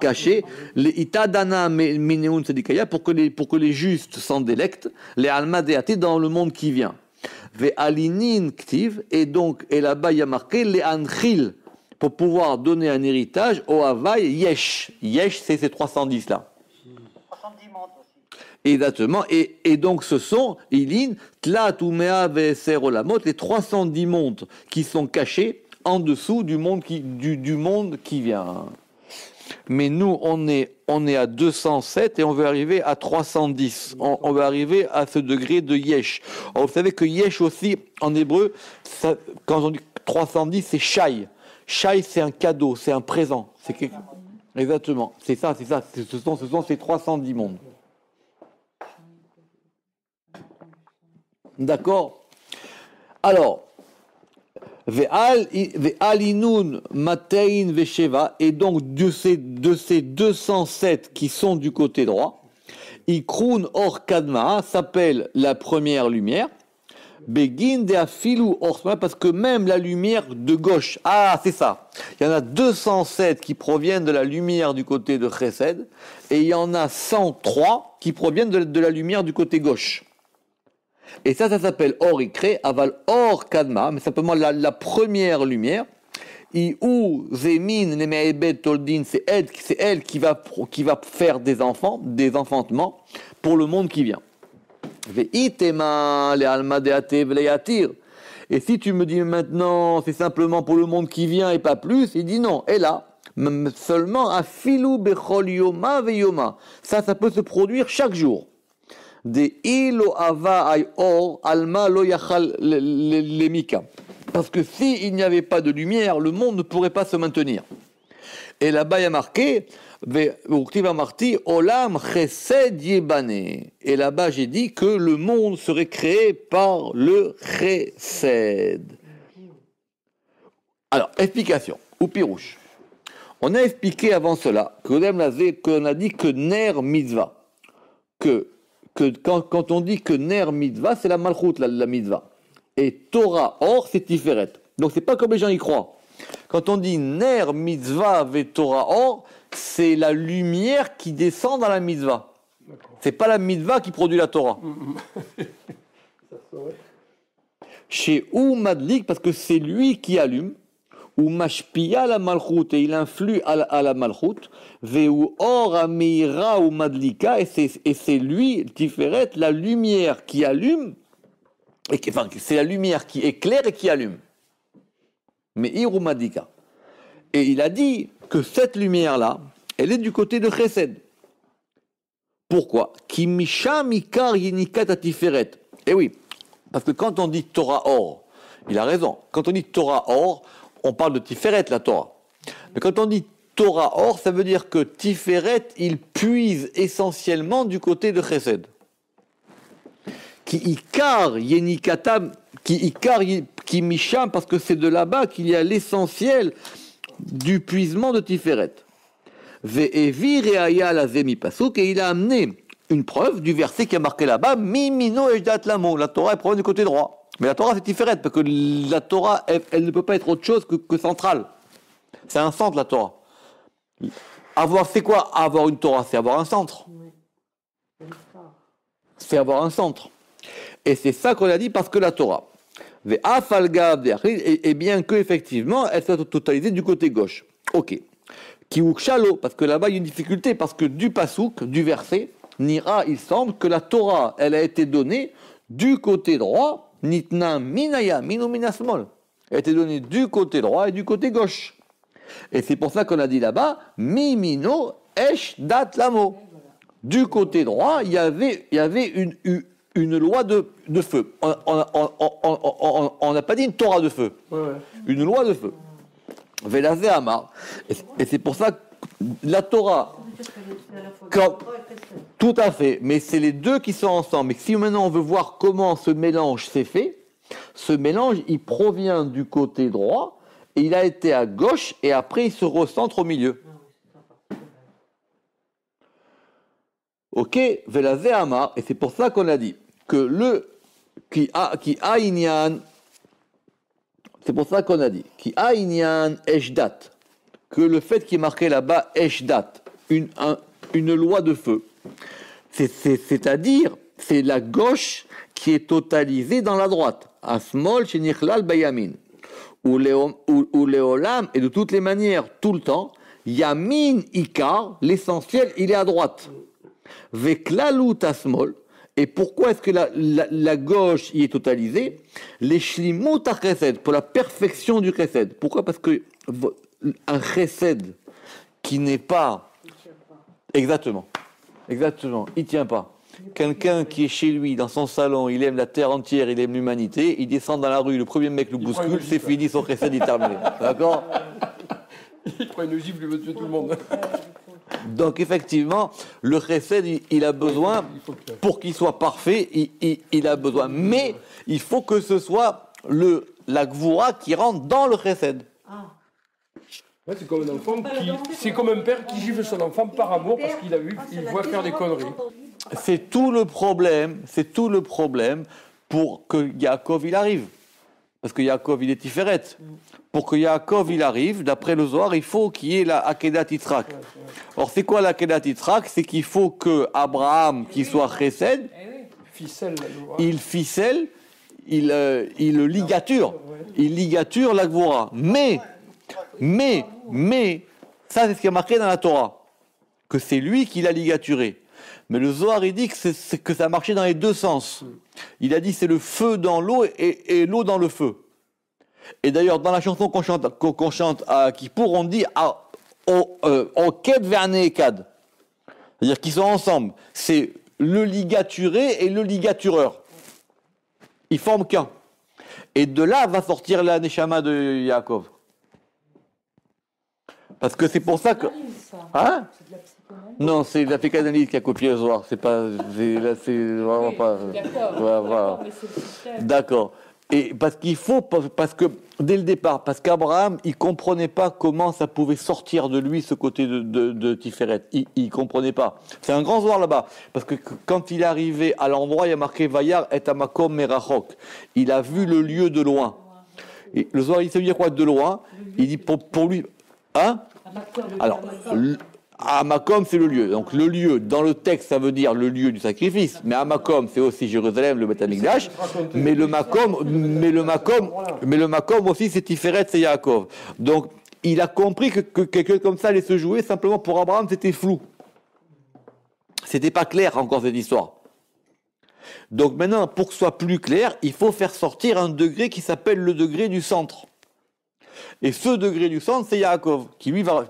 cachés, les Itadana Mineun Tzadikaya, pour que les justes s'en délectent, les Alma Deate dans le monde qui vient. Ve'alinin Ktiv, et là-bas il y a marqué les Anchil, pour pouvoir donner un héritage au Havaï Yesh. Yesh, c'est ces 310 là. 70 mondes aussi. Exactement, et donc ce sont, Ilin, Tlat, Umea, Ve'eser, Olamot, les 310 mondes qui sont cachés en dessous du monde qui vient. Mais nous, on est à 207 et on veut arriver à 310. On veut arriver à ce degré de Yesh. Alors, vous savez que Yesh aussi, en hébreu, quand on dit 310, c'est Shai. Shai, c'est un cadeau, c'est un présent. Exactement, c'est ça. Ce sont ces 310 mondes. D'accord. Alors, Ve'alinun Matein Vesheva, et donc de ces 207 qui sont du côté droit, Ikrun Or Kadma s'appelle la première lumière, Begin de Afilu Orsma, parce que même la lumière de gauche, c'est ça, il y en a 207 qui proviennent de la lumière du côté de Chesed, et il y en a 103 qui proviennent de la lumière du côté gauche. Et ça s'appelle Or Ikre, Aval Or Kadma, mais simplement la première lumière. Iou Zemin Nemeebet Toldin, c'est elle qui va faire des enfantements pour le monde qui vient. Ve'itema le alma deate v'leyatir. Et si tu me dis maintenant, c'est simplement pour le monde qui vient et pas plus, il dit non. Et là, seulement afilu bechol yoma ve'yoma. Ça peut se produire chaque jour. De ilo ava ay or alma lo yachal lemika. Parce que s'il n'y avait pas de lumière, le monde ne pourrait pas se maintenir. Et là-bas, il y a marqué Olam chesed yebane. Et là-bas, j'ai dit que le monde serait créé par le chesed. Alors, explication, ou pirouche. On a expliqué avant cela qu'on a dit que ner mitzvah, que quand on dit que ner mitzvah, c'est la malchut, la mitzvah. Et Torah, or, c'est Tiferet. Donc, c'est pas comme les gens y croient. Quand on dit ner mitzvah ve Torah, or, c'est la lumière qui descend dans la mitzvah. C'est pas la mitzvah qui produit la Torah. Chez ou madlik, parce que c'est lui qui allume, ou mashpia la malchut, et il influe à la malchut, ve ou or ameira ou madlika, et c'est lui, Tiferet, la lumière qui allume, c'est la lumière qui éclaire et qui allume. Mais Iru Madika. Et il a dit que cette lumière-là, elle est du côté de Chesed. Pourquoi? Ki misham ikar yenikat atiferet. Eh oui, parce que quand on dit Torah or, il a raison. Quand on dit Torah or, on parle de Tiferet, la Torah. Mais quand on dit Torah or, ça veut dire que Tiferet, il puise essentiellement du côté de Chesed. Qui ikar yenikatam, qui misham, parce que c'est de là-bas qu'il y a l'essentiel du puisement de Tiferet. Ve'evi re'aya lazemi pasuk, et il a amené une preuve du verset qui a marqué là-bas, mimino ejdat lamo. La Torah est provient du côté droit. Mais la Torah c'est Tiferet, parce que la Torah, elle ne peut pas être autre chose que centrale. C'est un centre, la Torah. C'est quoi avoir une Torah? C'est avoir un centre. C'est avoir un centre. Et c'est ça qu'on a dit parce que la Torah, et bien que effectivement, elle soit totalisée du côté gauche. Ok. Kiukshalo, parce que là-bas il y a une difficulté, parce que du pasouk, du verset, Nira, il semble que la Torah, elle a été donnée du côté droit, Nitna minaya, minu minasmol. Elle a été donnée du côté droit et du côté gauche. Et c'est pour ça qu'on a dit là-bas, Mimino esh dat lamo. Du côté droit, il y avait une loi de feu. On n'a pas dit une Torah de feu. Une loi de feu. Velazé Amar. Et c'est pour ça que la Torah, tout à fait, mais c'est les deux qui sont ensemble. Et si maintenant on veut voir comment ce mélange s'est fait, ce mélange, il provient du côté droit, et il a été à gauche, et après il se recentre au milieu. Ok, Velazé Amar, et c'est pour ça qu'on a dit que le qui a inyan, c'est pour ça qu'on a dit qui a inyan eshdat, que le fait qui est marqué là-bas eshdat, une loi de feu, c'est-à-dire c'est la gauche qui est totalisée dans la droite, asmol shenichlal bayamin, ou leolam, et de toutes les manières tout le temps, yamin ikar, l'essentiel il est à droite. Veklalut asmol. Et pourquoi est-ce que la gauche y est totalisée? Les shlimut chesed, pour la perfection du chesed. Pourquoi? Parce que un chesed qui n'est pas... Exactement, il tient pas. Quelqu'un qui est chez lui, dans son salon, il aime la terre entière, il aime l'humanité, il descend dans la rue, le premier mec le bouscule, c'est fini, son chesed est terminé. D'accord? Il prend une gifle, il veut tuer tout le monde. Donc effectivement, le chesed, il a besoin, pour qu'il soit parfait, il a besoin. Mais il faut que ce soit la gvoura qui rentre dans le chesed. Ouais, c'est comme un enfant c'est comme un père qui gifle son enfant par amour parce qu'il a vu, il voit faire des conneries. C'est tout le problème pour que Yaakov il arrive. Parce que Yaakov il est Tiferet. Pour que Yaakov il arrive, d'après le Zohar, il faut qu'il y ait la Akedat Yitzhak. Or, c'est quoi la Akedat Yitzhak? C'est qu'il faut que Abraham, qui soit Chesed, il ficelle, il ligature. Il ligature la Gvora. Mais, ça c'est ce qui est marqué dans la Torah. Que c'est lui qui l'a ligaturé. Mais le Zohar, il dit que ça marchait dans les deux sens. Il a dit c'est le feu dans l'eau et l'eau dans le feu. Et d'ailleurs, dans la chanson qu'on chante à Kippour, on dit Oked Verneekad. C'est-à-dire qu'ils sont ensemble. C'est le ligaturé et le ligatureur. Ils forment qu'un. Et de là va sortir la Neshama de Yaakov. Parce que c'est pour ça que... Hein? Non, c'est la psychanalyse qui a copié le Zohar. C'est vraiment pas... D'accord. D'accord. Et parce que dès le départ, parce qu'Abraham, il comprenait pas comment ça pouvait sortir de lui ce côté de Tiferet. Il comprenait pas. C'est un grand Zohar là-bas, parce que quand il est arrivé à l'endroit, il y a marqué Vayar et Amakom Merachok. Il a vu le lieu de loin. Et le Zohar, il sait dire quoi de loin? Il dit pour lui, hein? Alors. Amakom, c'est le lieu. Donc le lieu, dans le texte, ça veut dire le lieu du sacrifice. Mais Amakom, c'est aussi Jérusalem, le Beth Amikdash. Mais le Makom aussi, c'est Tiferet, c'est Yaakov. Donc il a compris que quelque comme ça allait se jouer. Simplement pour Abraham, c'était flou. C'était pas clair encore cette histoire. Donc maintenant, pour que ce soit plus clair, il faut faire sortir un degré qui s'appelle le degré du centre. Et ce degré du centre, c'est Yaakov, qui lui va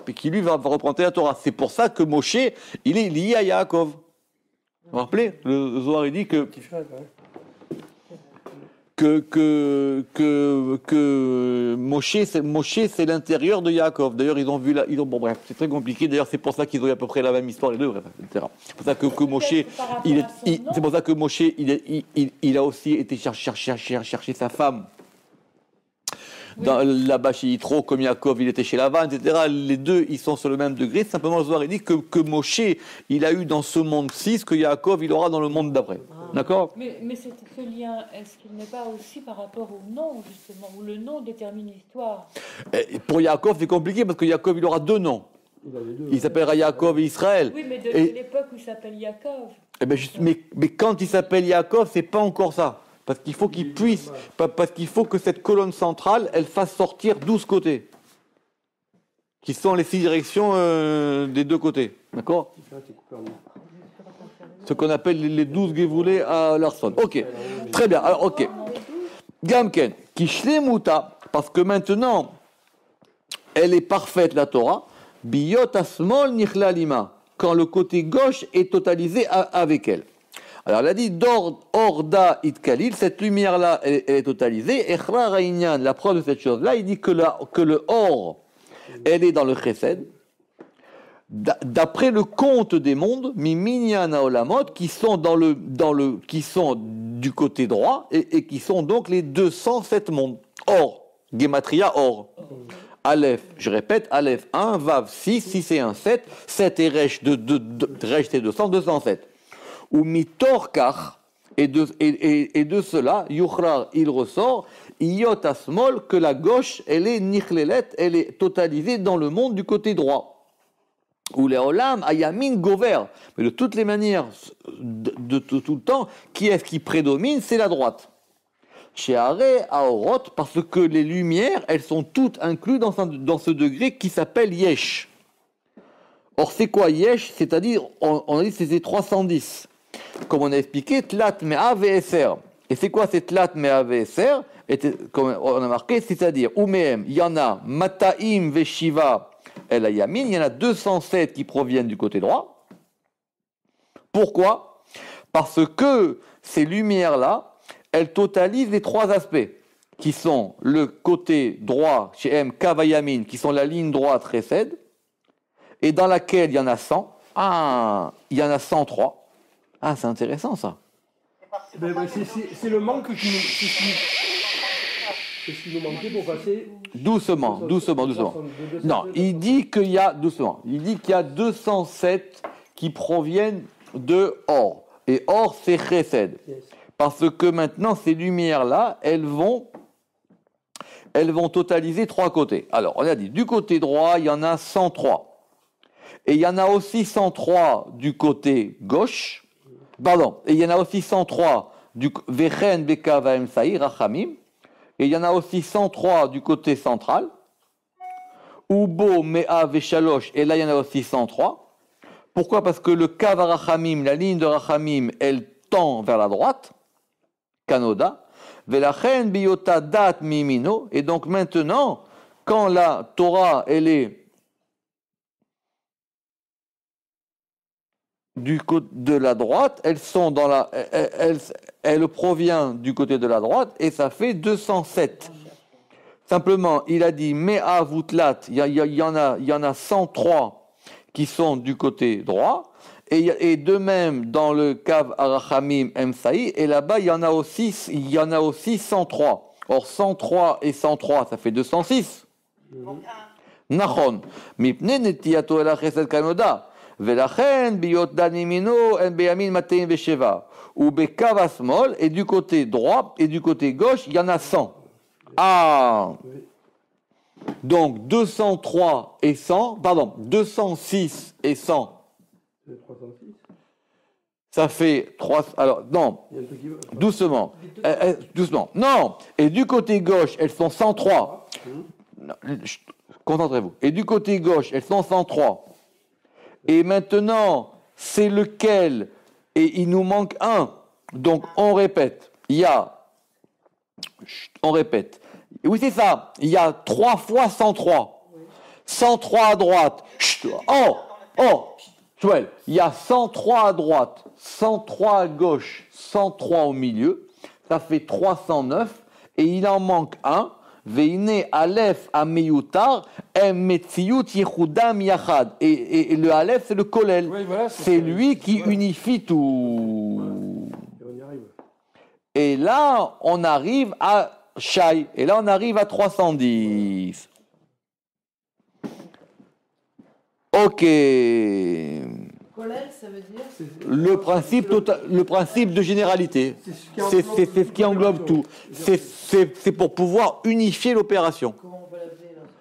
représenter la Torah. C'est pour ça que Moshe, il est lié à Yaakov. vous rappelez, le Zohar il dit que Petit frère, ouais. Moshe, c'est l'intérieur de Yaakov. D'ailleurs, ils ont vu là, bon bref, c'est très compliqué. D'ailleurs, c'est pour ça qu'ils ont eu à peu près la même histoire les deux, bref, etc. C'est pour ça que Moshe, c'est pour ça que Moshe, il a aussi été chercher sa femme. Là-bas chez Yitro, comme Yaakov, il était chez Lavan, etc. Les deux, ils sont sur le même degré. Simplement, le Zohar il dit que Moshe, il a eu dans ce monde-ci ce que Yaakov, il aura dans le monde d'après. D'accord ? Mais ce lien, est-ce qu'il n'est pas aussi par rapport au nom, justement, où le nom détermine l'histoire? Pour Yaakov, c'est compliqué parce que Yaakov, il aura deux noms. Il s'appellera Yaakov et Israël. Oui, mais de l'époque où il s'appelle Yaakov. Mais quand il s'appelle Yaakov, c'est pas encore ça. Parce qu'il faut qu'il puisse, parce qu'il faut que cette colonne centrale, elle fasse sortir 12 côtés. Qui sont les 6 directions des deux côtés. D'accord ? Ce qu'on appelle les 12 gévoulés à Larson. Ok, très bien. Alors, ok. Gamken, Kishlemuta, parce que maintenant, elle est parfaite, la Torah. Biyot asmol nichlalima, quand le côté gauche est totalisé avec elle. Alors, elle a dit Orda Itkalil, cette lumière-là, elle est totalisée. Echra Rainyan, la preuve de cette chose-là, il dit que le Or, elle est dans le Chesed. D'après le compte des mondes, Miminyan Aolamot, qui sont qui sont du côté droit et qui sont donc les 207 mondes. Or, Gematria Or. Aleph, je répète, Aleph 1, Vav 6, 6 et 1, 7, 7 et Resh, Resh c'est 200, 207. Ou Mitorkar, et de cela, Yuchrar, il ressort, Iyot Asmol, que la gauche, elle est Nichlelet, elle est totalisée dans le monde du côté droit. Ou les Olam, Ayamin Gover. Mais de toutes les manières, de tout le temps, qui est-ce qui prédomine? C'est la droite. Chez Aré, Aorot, parce que les lumières, elles sont toutes incluses dans ce degré qui s'appelle Yesh. Or, c'est quoi Yesh? C'est-à-dire, on a dit c'est 310. Comme on a expliqué, Tlat Mea VSR. Et c'est quoi cette Tlat Mea VSR? Comme on a marqué, c'est-à-dire, Umeem, il y en a Mataim Veshiva El Ayamin, il y en a 207 qui proviennent du côté droit. Pourquoi? Parce que ces lumières-là, elles totalisent les 3 aspects, qui sont le côté droit chez M, Kavayamin, qui sont la ligne droite Chesed, et dans laquelle il y en a 100. Ah, il y en a 103. Ah, c'est intéressant ça. C'est le manque qui nous manquait pour passer. Doucement. Non, il dit qu'il y a 207 qui proviennent de Or. Et Or, c'est Chesed. Yes. Parce que maintenant, ces lumières-là, elles vont totaliser 3 côtés. Alors, on a dit, du côté droit, il y en a 103. Et il y en a aussi 103 du côté gauche. Pardon, et il y en a aussi 103 du Vechen Beka Vaem Saï, Rachamim. Et il y en a aussi 103 du côté central. Ubo Mea Veshalosh, et là il y en a aussi 103. Pourquoi? Parce que le Kav Rachamim, la ligne de Rachamim, elle tend vers la droite. Kanoda. Velachen Biota Dat Mimino. Et donc maintenant, quand la Torah, elle est du côté de la droite, elles sont dans elle provient du côté de la droite et ça fait 207. Simplement, il a dit Mea Vutlat, il y en a 103 qui sont du côté droit et de même dans le Kav Arachamim Emsaï et là-bas il y en a aussi 103. Or 103 et 103 ça fait 206. Nachon. Mipne netiyato el chesed kanoda. Velachen biyot danimino en beyamin matein vesheva. Ou bekav asmol, et du côté droit et du côté gauche, il y en a 100. Ah! Donc 203 et 100, pardon, 206 et 100. Ça fait 3. Alors, non, doucement. Doucement. Non! Et du côté gauche, elles sont 103. Concentrez-vous. Et du côté gauche, elles sont 103. Et maintenant, c'est lequel? Et il nous manque un. Donc, on répète. On répète. Oui, c'est ça. Il y a 3 fois 103. 103 à droite. Joël, il y a 103 à droite, 103 à gauche, 103 au milieu. Ça fait 309. Et il en manque un. Veine Aleph Ameyutar Metziut Yechudam Yachad. Et le Aleph, c'est le Kolel. Oui, voilà, c'est ça. lui qui unifie tout. Et on y arrive. Et là, on arrive à Shai. Et là, on arrive à 310. Ok. Collègue, ça veut dire Le principe de généralité. C'est ce qui englobe tout. C'est pour pouvoir unifier l'opération. comment on va l'appeler là, ce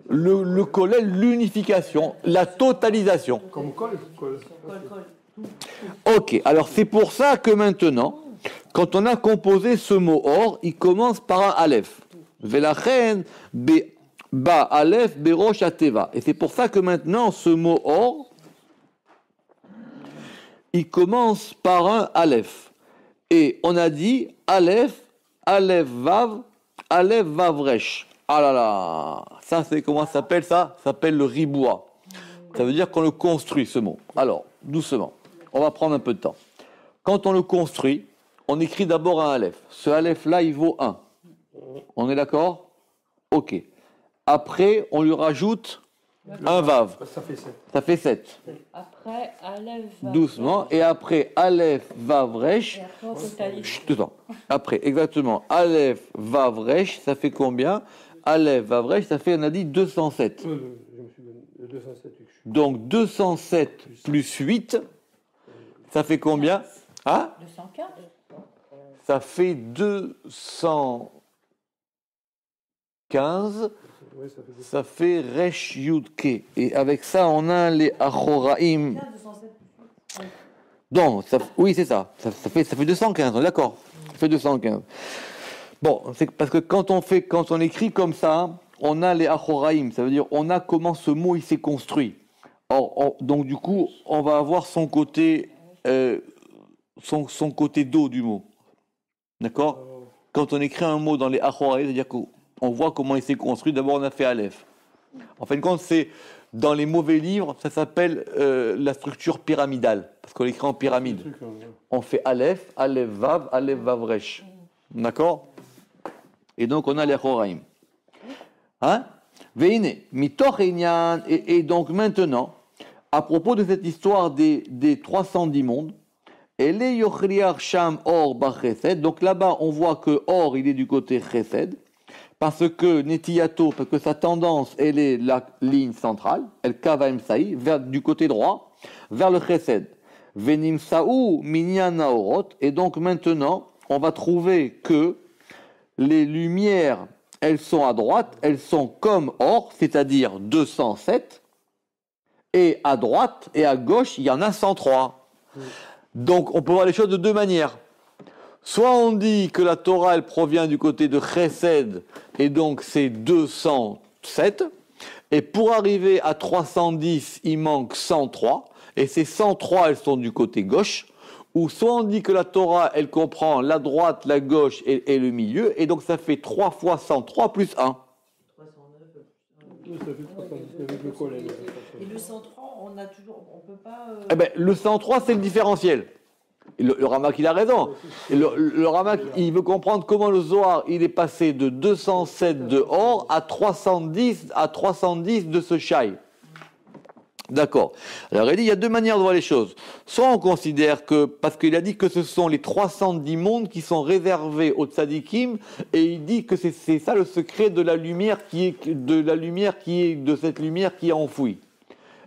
collègue Le collège, l'unification, la totalisation. Comme colle. Colle. Ok, alors c'est pour ça que maintenant, quand on a composé ce mot or, il commence par un aleph. Velachen ba aleph berosh ateva. Et c'est pour ça que maintenant, ce mot or, il commence par un aleph. Et on a dit aleph, aleph vav resh. Ah là là, ça c'est comment ça s'appelle ça? Ça s'appelle le riboua. Ça veut dire qu'on le construit ce mot. Alors, doucement, on va prendre un peu de temps. Quand on le construit, on écrit d'abord un aleph. Ce aleph là, il vaut 1. On est d'accord? Ok. Après, on lui rajoute un vav. Ça fait 7. Ça fait 7. Après, Aleph. Doucement. Et après, aleph vav resh. Et après, on totalise. Chut, tout le temps. Après, exactement. Aleph vav resh, ça fait combien? Aleph vav resh, ça fait, on a dit 207. Je me suis donné 207. Donc 207 plus 8, ça fait combien? Hein? 215. Ça fait 215. Oui, ça fait 207. Ça fait resh yudke. Et avec ça, on a les achoraim. Donc, oui, c'est ça. Ça fait 215, on est d'accord. Ça fait 215. Bon, c'est parce que quand on écrit comme ça, on a les achoraim. Ça veut dire, on a comment ce mot il s'est construit. Donc, du coup, on va avoir son côté, son côté dos du mot. D'accord? Quand on écrit un mot dans les achoraim, c'est-à-dire qu'on voit comment il s'est construit. D'abord, on a fait aleph. En fin de compte, c'est dans les mauvais livres, ça s'appelle la structure pyramidale, parce qu'on l'écrit en pyramide. On fait aleph, vav resh. D'accord? Et donc, on a les choraim. Hein? Veine, mitoch einyan. Et donc, maintenant, à propos de cette histoire des 310 mondes, ele yochriach sham or bachesed. Donc là-bas, on voit que or, il est du côté chesed. Parce que Netiyato, parce que sa tendance, elle est la ligne centrale, elle kava emsaï, du côté droit, vers le chesed. Venim saou minyan naorot. Et donc maintenant, on va trouver que les lumières, elles sont à droite, elles sont comme or, c'est-à-dire 207. Et à droite et à gauche, il y en a 103. Donc on peut voir les choses de deux manières. Soit on dit que la Torah, elle provient du côté de Chesed, et donc c'est 207, et pour arriver à 310, il manque 103, et ces 103, elles sont du côté gauche, ou soit on dit que la Torah, elle comprend la droite, la gauche et le milieu, et donc ça fait 3 fois 103 plus 1. 309. Ça fait 310 avec le collègue. Et le 103, on a toujours, on peut pas. Eh ben, le 103, c'est le différentiel. Le Ramak, il a raison. Le Ramak, il veut comprendre comment le Zohar, il est passé de 207 de or à 310 de ce Shai. D'accord. Alors, il dit, il y a deux manières de voir les choses. Soit on considère que, parce qu'il a dit que ce sont les 310 mondes qui sont réservés aux tzadikim, et il dit que c'est ça le secret de la lumière de cette lumière qui est enfouie.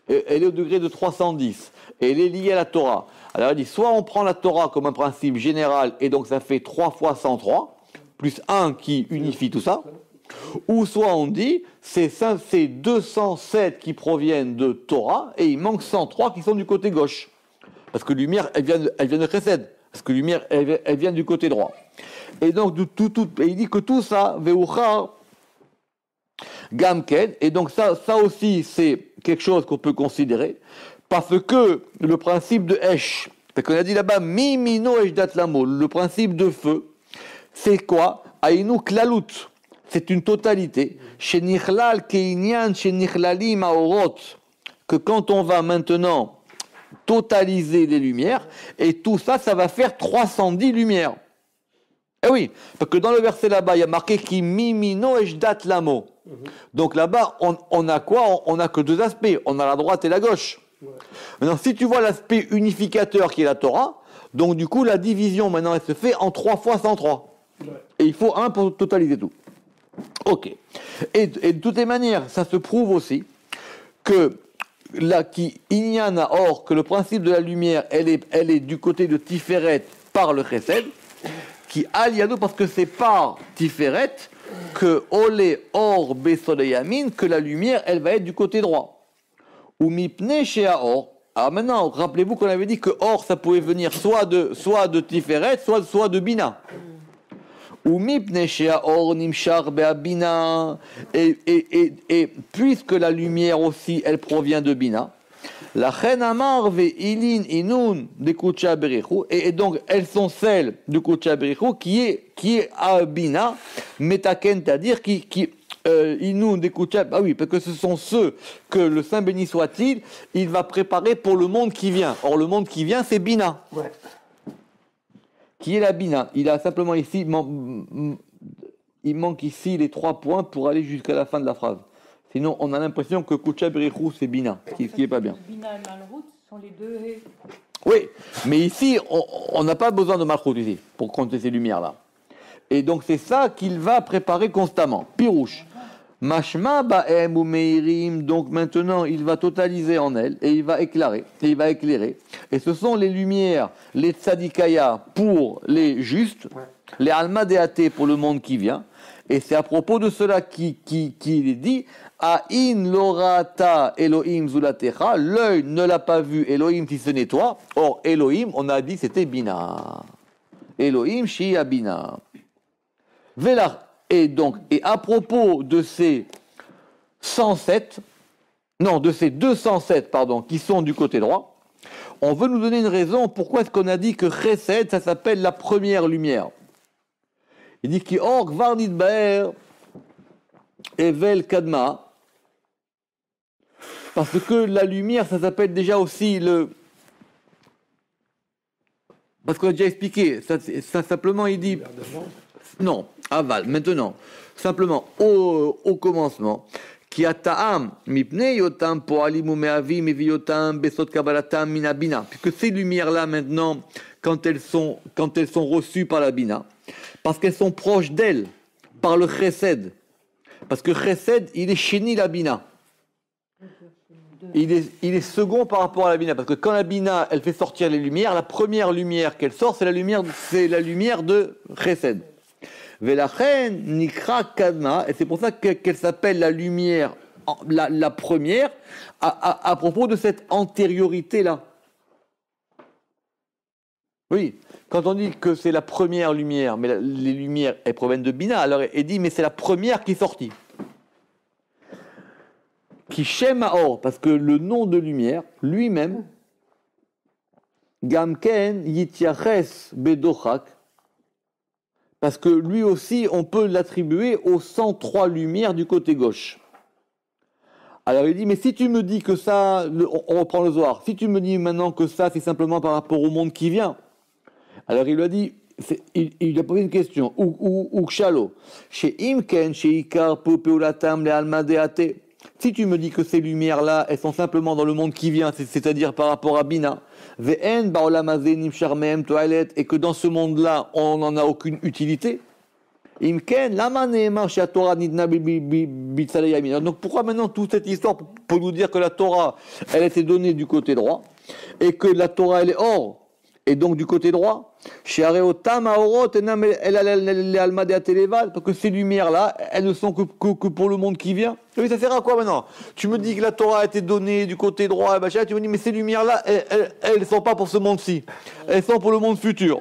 Elle est au degré de 310. Et elle est liée à la Torah. Alors il dit, soit on prend la Torah comme un principe général, et donc ça fait 3 fois 103, plus 1 qui unifie tout ça, ou soit on dit, c'est 207 qui proviennent de Torah, et il manque 103 qui sont du côté gauche. Parce que lumière, elle vient de Chesed, parce que lumière, elle vient du côté droit. Et donc, et il dit que tout ça, Veuchar, Gamken, et donc ça aussi, c'est quelque chose qu'on peut considérer, parce que le principe de Esh, parce qu'on a dit là-bas, Mimino Esh Datlamo, le principe de feu, c'est quoi? Aïnou Klalut, c'est une totalité. Shenichlal Keinyan Shenichlalim Aorot, que quand on va maintenant totaliser les lumières, et tout ça, ça va faire 310 lumières. Eh oui, parce que dans le verset là-bas, il y a marqué qui mimino ejdat lamo. Donc là-bas, on a quoi? On n'a que deux aspects, on a la droite et la gauche. Maintenant, si tu vois l'aspect unificateur qui est la Torah, donc du coup, la division maintenant, elle se fait en 3 fois 103. Et il faut un pour totaliser tout. Ok. Et de toutes les manières, ça se prouve aussi que là, il y en a or que le principe de la lumière, elle est du côté de Tiferet par le Chesed, qui aliado parce que c'est par Tiferet que Olé Or Besoleyamin, que la lumière, elle va être du côté droit. Ou Mipne Shea Or. Alors maintenant, rappelez-vous qu'on avait dit que Or, ça pouvait venir soit de Tiferet, soit de Bina. Ou Mipne Shea Or Nimshar Be'abina. Et puisque la lumière aussi, elle provient de Bina, la Chen Amar Ve'ilin Inun de Kucha Berichu, et donc elles sont celles de Kucha Berichu qui est à Bina, Metaken, c'est-à-dire qui Inun de Kucha, ah oui, parce que ce sont ceux que le Saint béni soit-il, il va préparer pour le monde qui vient. Or le monde qui vient, c'est Bina. Ouais. Qui est la Bina. Il a simplement ici, il manque ici les 3 points pour aller jusqu'à la fin de la phrase. Sinon, on a l'impression que Kucha Berichu, c'est Bina, ce qui n'est pas bien. Bina et Malrout sont les deux haies. Oui, mais ici, on n'a pas besoin de Malchut ici, pour compter ces lumières-là. Et donc, c'est ça qu'il va préparer constamment. Pirouche. Mashma ba'em ou meirim, donc maintenant, il va totaliser en elle, et il va éclairer. Et ce sont les lumières, les tzadikaya pour les justes, les alma deate pour le monde qui vient. Et c'est à propos de cela qu'il est dit Aïn lorata Elohim zulatecha, l'œil ne l'a pas vu Elohim si ce n'est toi. Or Elohim, on a dit c'était Bina. Elohim shia Bina. Et à propos de ces 207 qui sont du côté droit, on veut nous donner une raison pourquoi est-ce qu'on a dit que Chesed, ça s'appelle la première lumière. Il dit qui or gvarnit baer evel kadma, parce que la lumière, ça s'appelle déjà aussi parce qu'on a déjà expliqué, ça simplement il dit non, aval, maintenant, simplement au commencement, qui a ta'am mipne yotam po'alim u'me'avim eviotam besot kabalatam minabina, puisque ces lumières-là maintenant, quand elles sont reçues par la bina, parce qu'elles sont proches d'elle, par le chesed. Parce que chesed, il est chéni la bina. Il est second par rapport à la bina. Parce que quand la bina, elle fait sortir les lumières, la première lumière qu'elle sort, c'est la lumière de chesed. Velachen nikra kadma, et c'est pour ça qu'elle s'appelle la lumière, la première, à propos de cette antériorité-là. Oui. Quand on dit que c'est la première lumière, mais les lumières, elles proviennent de Bina, alors elle dit, mais c'est la première qui est sortie. Qui Shem Haor, parce que le nom de lumière, lui-même, Gamken Yityaches Bedochak, parce que lui aussi, on peut l'attribuer aux 103 lumières du côté gauche. Alors il dit, mais si tu me dis que ça, on reprend le Zohar, si tu me dis maintenant que ça, c'est simplement par rapport au monde qui vient, alors il lui a dit, il a posé une question, ou Kshalo, chez Imken, chez Ikar, Popeolatam, les Almadeate, si tu me dis que ces lumières-là, elles sont simplement dans le monde qui vient, c'est-à-dire par rapport à Bina, Ve'en, Baolamazé, Nimshar, Mehem, Toilet, et que dans ce monde-là, on n'en a aucune utilité, Imken, Lama Nehemar, chez Torah, Nidna, Bitsalayamina. Donc pourquoi maintenant toute cette histoire pour nous dire que la Torah, elle a été donnée du côté droit, et que la Torah, elle est hors, et donc du côté droit, parce que ces lumières-là, elles ne sont que pour le monde qui vient. Oui, ça sert à quoi maintenant? Tu me dis que la Torah a été donnée du côté droit, tu me dis, mais ces lumières-là, elles ne sont pas pour ce monde-ci. Elles sont pour le monde futur.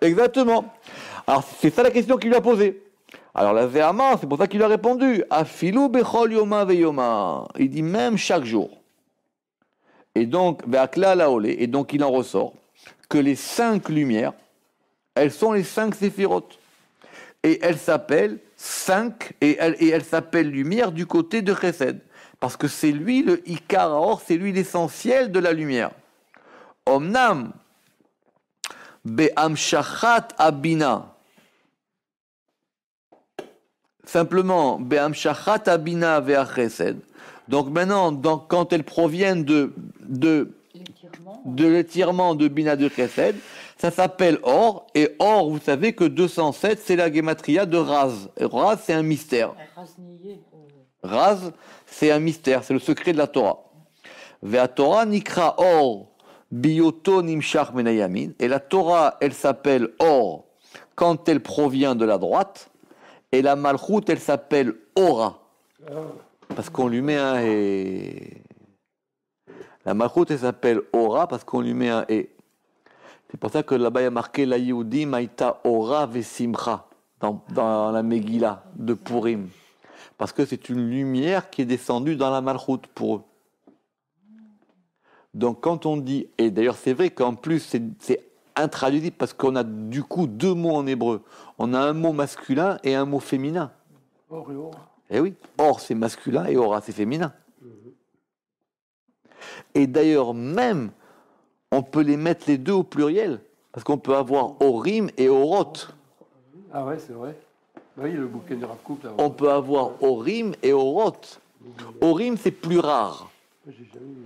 Exactement. Alors, c'est ça la question qu'il lui a posée. Alors, la Zéama, c'est pour ça qu'il a répondu. Afilou bechol yoma veyoma. Il dit même chaque jour. Et donc, et donc il en ressort que les 5 lumières, elles sont les 5 séphirotes. Et elles s'appellent 5, et elles s'appellent lumière du côté de Chesed. Parce que c'est lui le Ikar Or, c'est lui l'essentiel de la lumière. Omnam, Be'amshachat Abina. Simplement, Be'amshachat Abina Ve'achesed. Donc maintenant, quand elles proviennent de l'étirement de Bina de Chesed, ça s'appelle Or. Et Or, vous savez que 207, c'est la gematria de Raz. Et Raz, c'est un mystère. Raz, c'est un mystère, c'est le secret de la Torah. Ve'a Torah nikra Or, biyoto nimshach menayamin. Et la Torah, elle s'appelle Or quand elle provient de la droite. Et la Malchut, elle s'appelle Ora. Parce qu'on lui met un et. La Malchut, elle s'appelle Ora parce qu'on lui met un et. C'est pour ça que là-bas, il y a marqué la Yehudi Maïta Ora Vesimcha dans la Megillah de Purim. Parce que c'est une lumière qui est descendue dans la Malchut pour eux. Donc quand on dit, et d'ailleurs c'est vrai qu'en plus c'est intraduisible parce qu'on a du coup deux mots en hébreu. On a un mot masculin et un mot féminin. Or et Ora. Eh oui, Or c'est masculin et Ora c'est féminin. Et d'ailleurs même, on peut les mettre les deux au pluriel. Parce qu'on peut avoir Orim et Orot. Ah ouais, c'est vrai. Oui, le bouquin de Rav Kook, là. On peut avoir Orim et Orot. Orim c'est plus rare. J'ai jamais vu.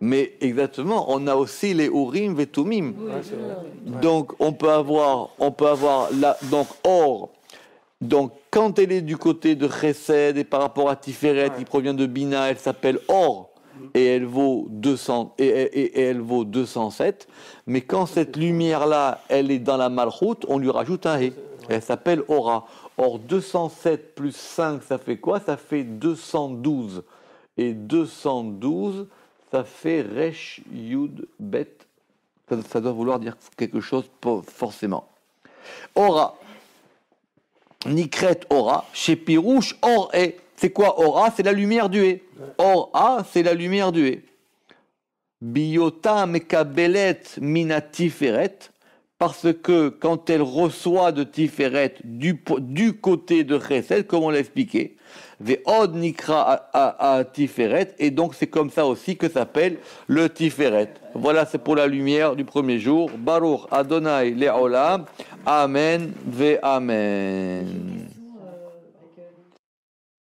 Mais exactement, on a aussi les Urim Vetumim. Ouais, c'est vrai. Donc on peut avoir donc Or. Donc quand elle est du côté de Chesed et par rapport à Tiferet, qui provient de Bina, elle s'appelle Or et elle vaut 200 et elle vaut 207. Mais quand cette lumière là, elle est dans la Malchut, on lui rajoute un He. Elle s'appelle Ora. Or 207 plus 5, ça fait quoi? Ça fait 212. Et 212, ça fait Resh Yud Bet. Ça doit vouloir dire quelque chose forcément. Ora. Nikret Ora. Chez Pirouche, Or est. C'est quoi Ora? C'est la lumière du He. Or A, c'est la lumière du He. Biota mekabelet mina Tiferet. Parce que quand elle reçoit de Tiferet du côté de Chesed, comme on l'a expliqué, Ve'od nikra à Tiferet, et donc c'est comme ça aussi que s'appelle le Tiferet. Voilà, c'est pour la lumière du premier jour. Baruch Adonai Le'olam. Amen Ve'amen.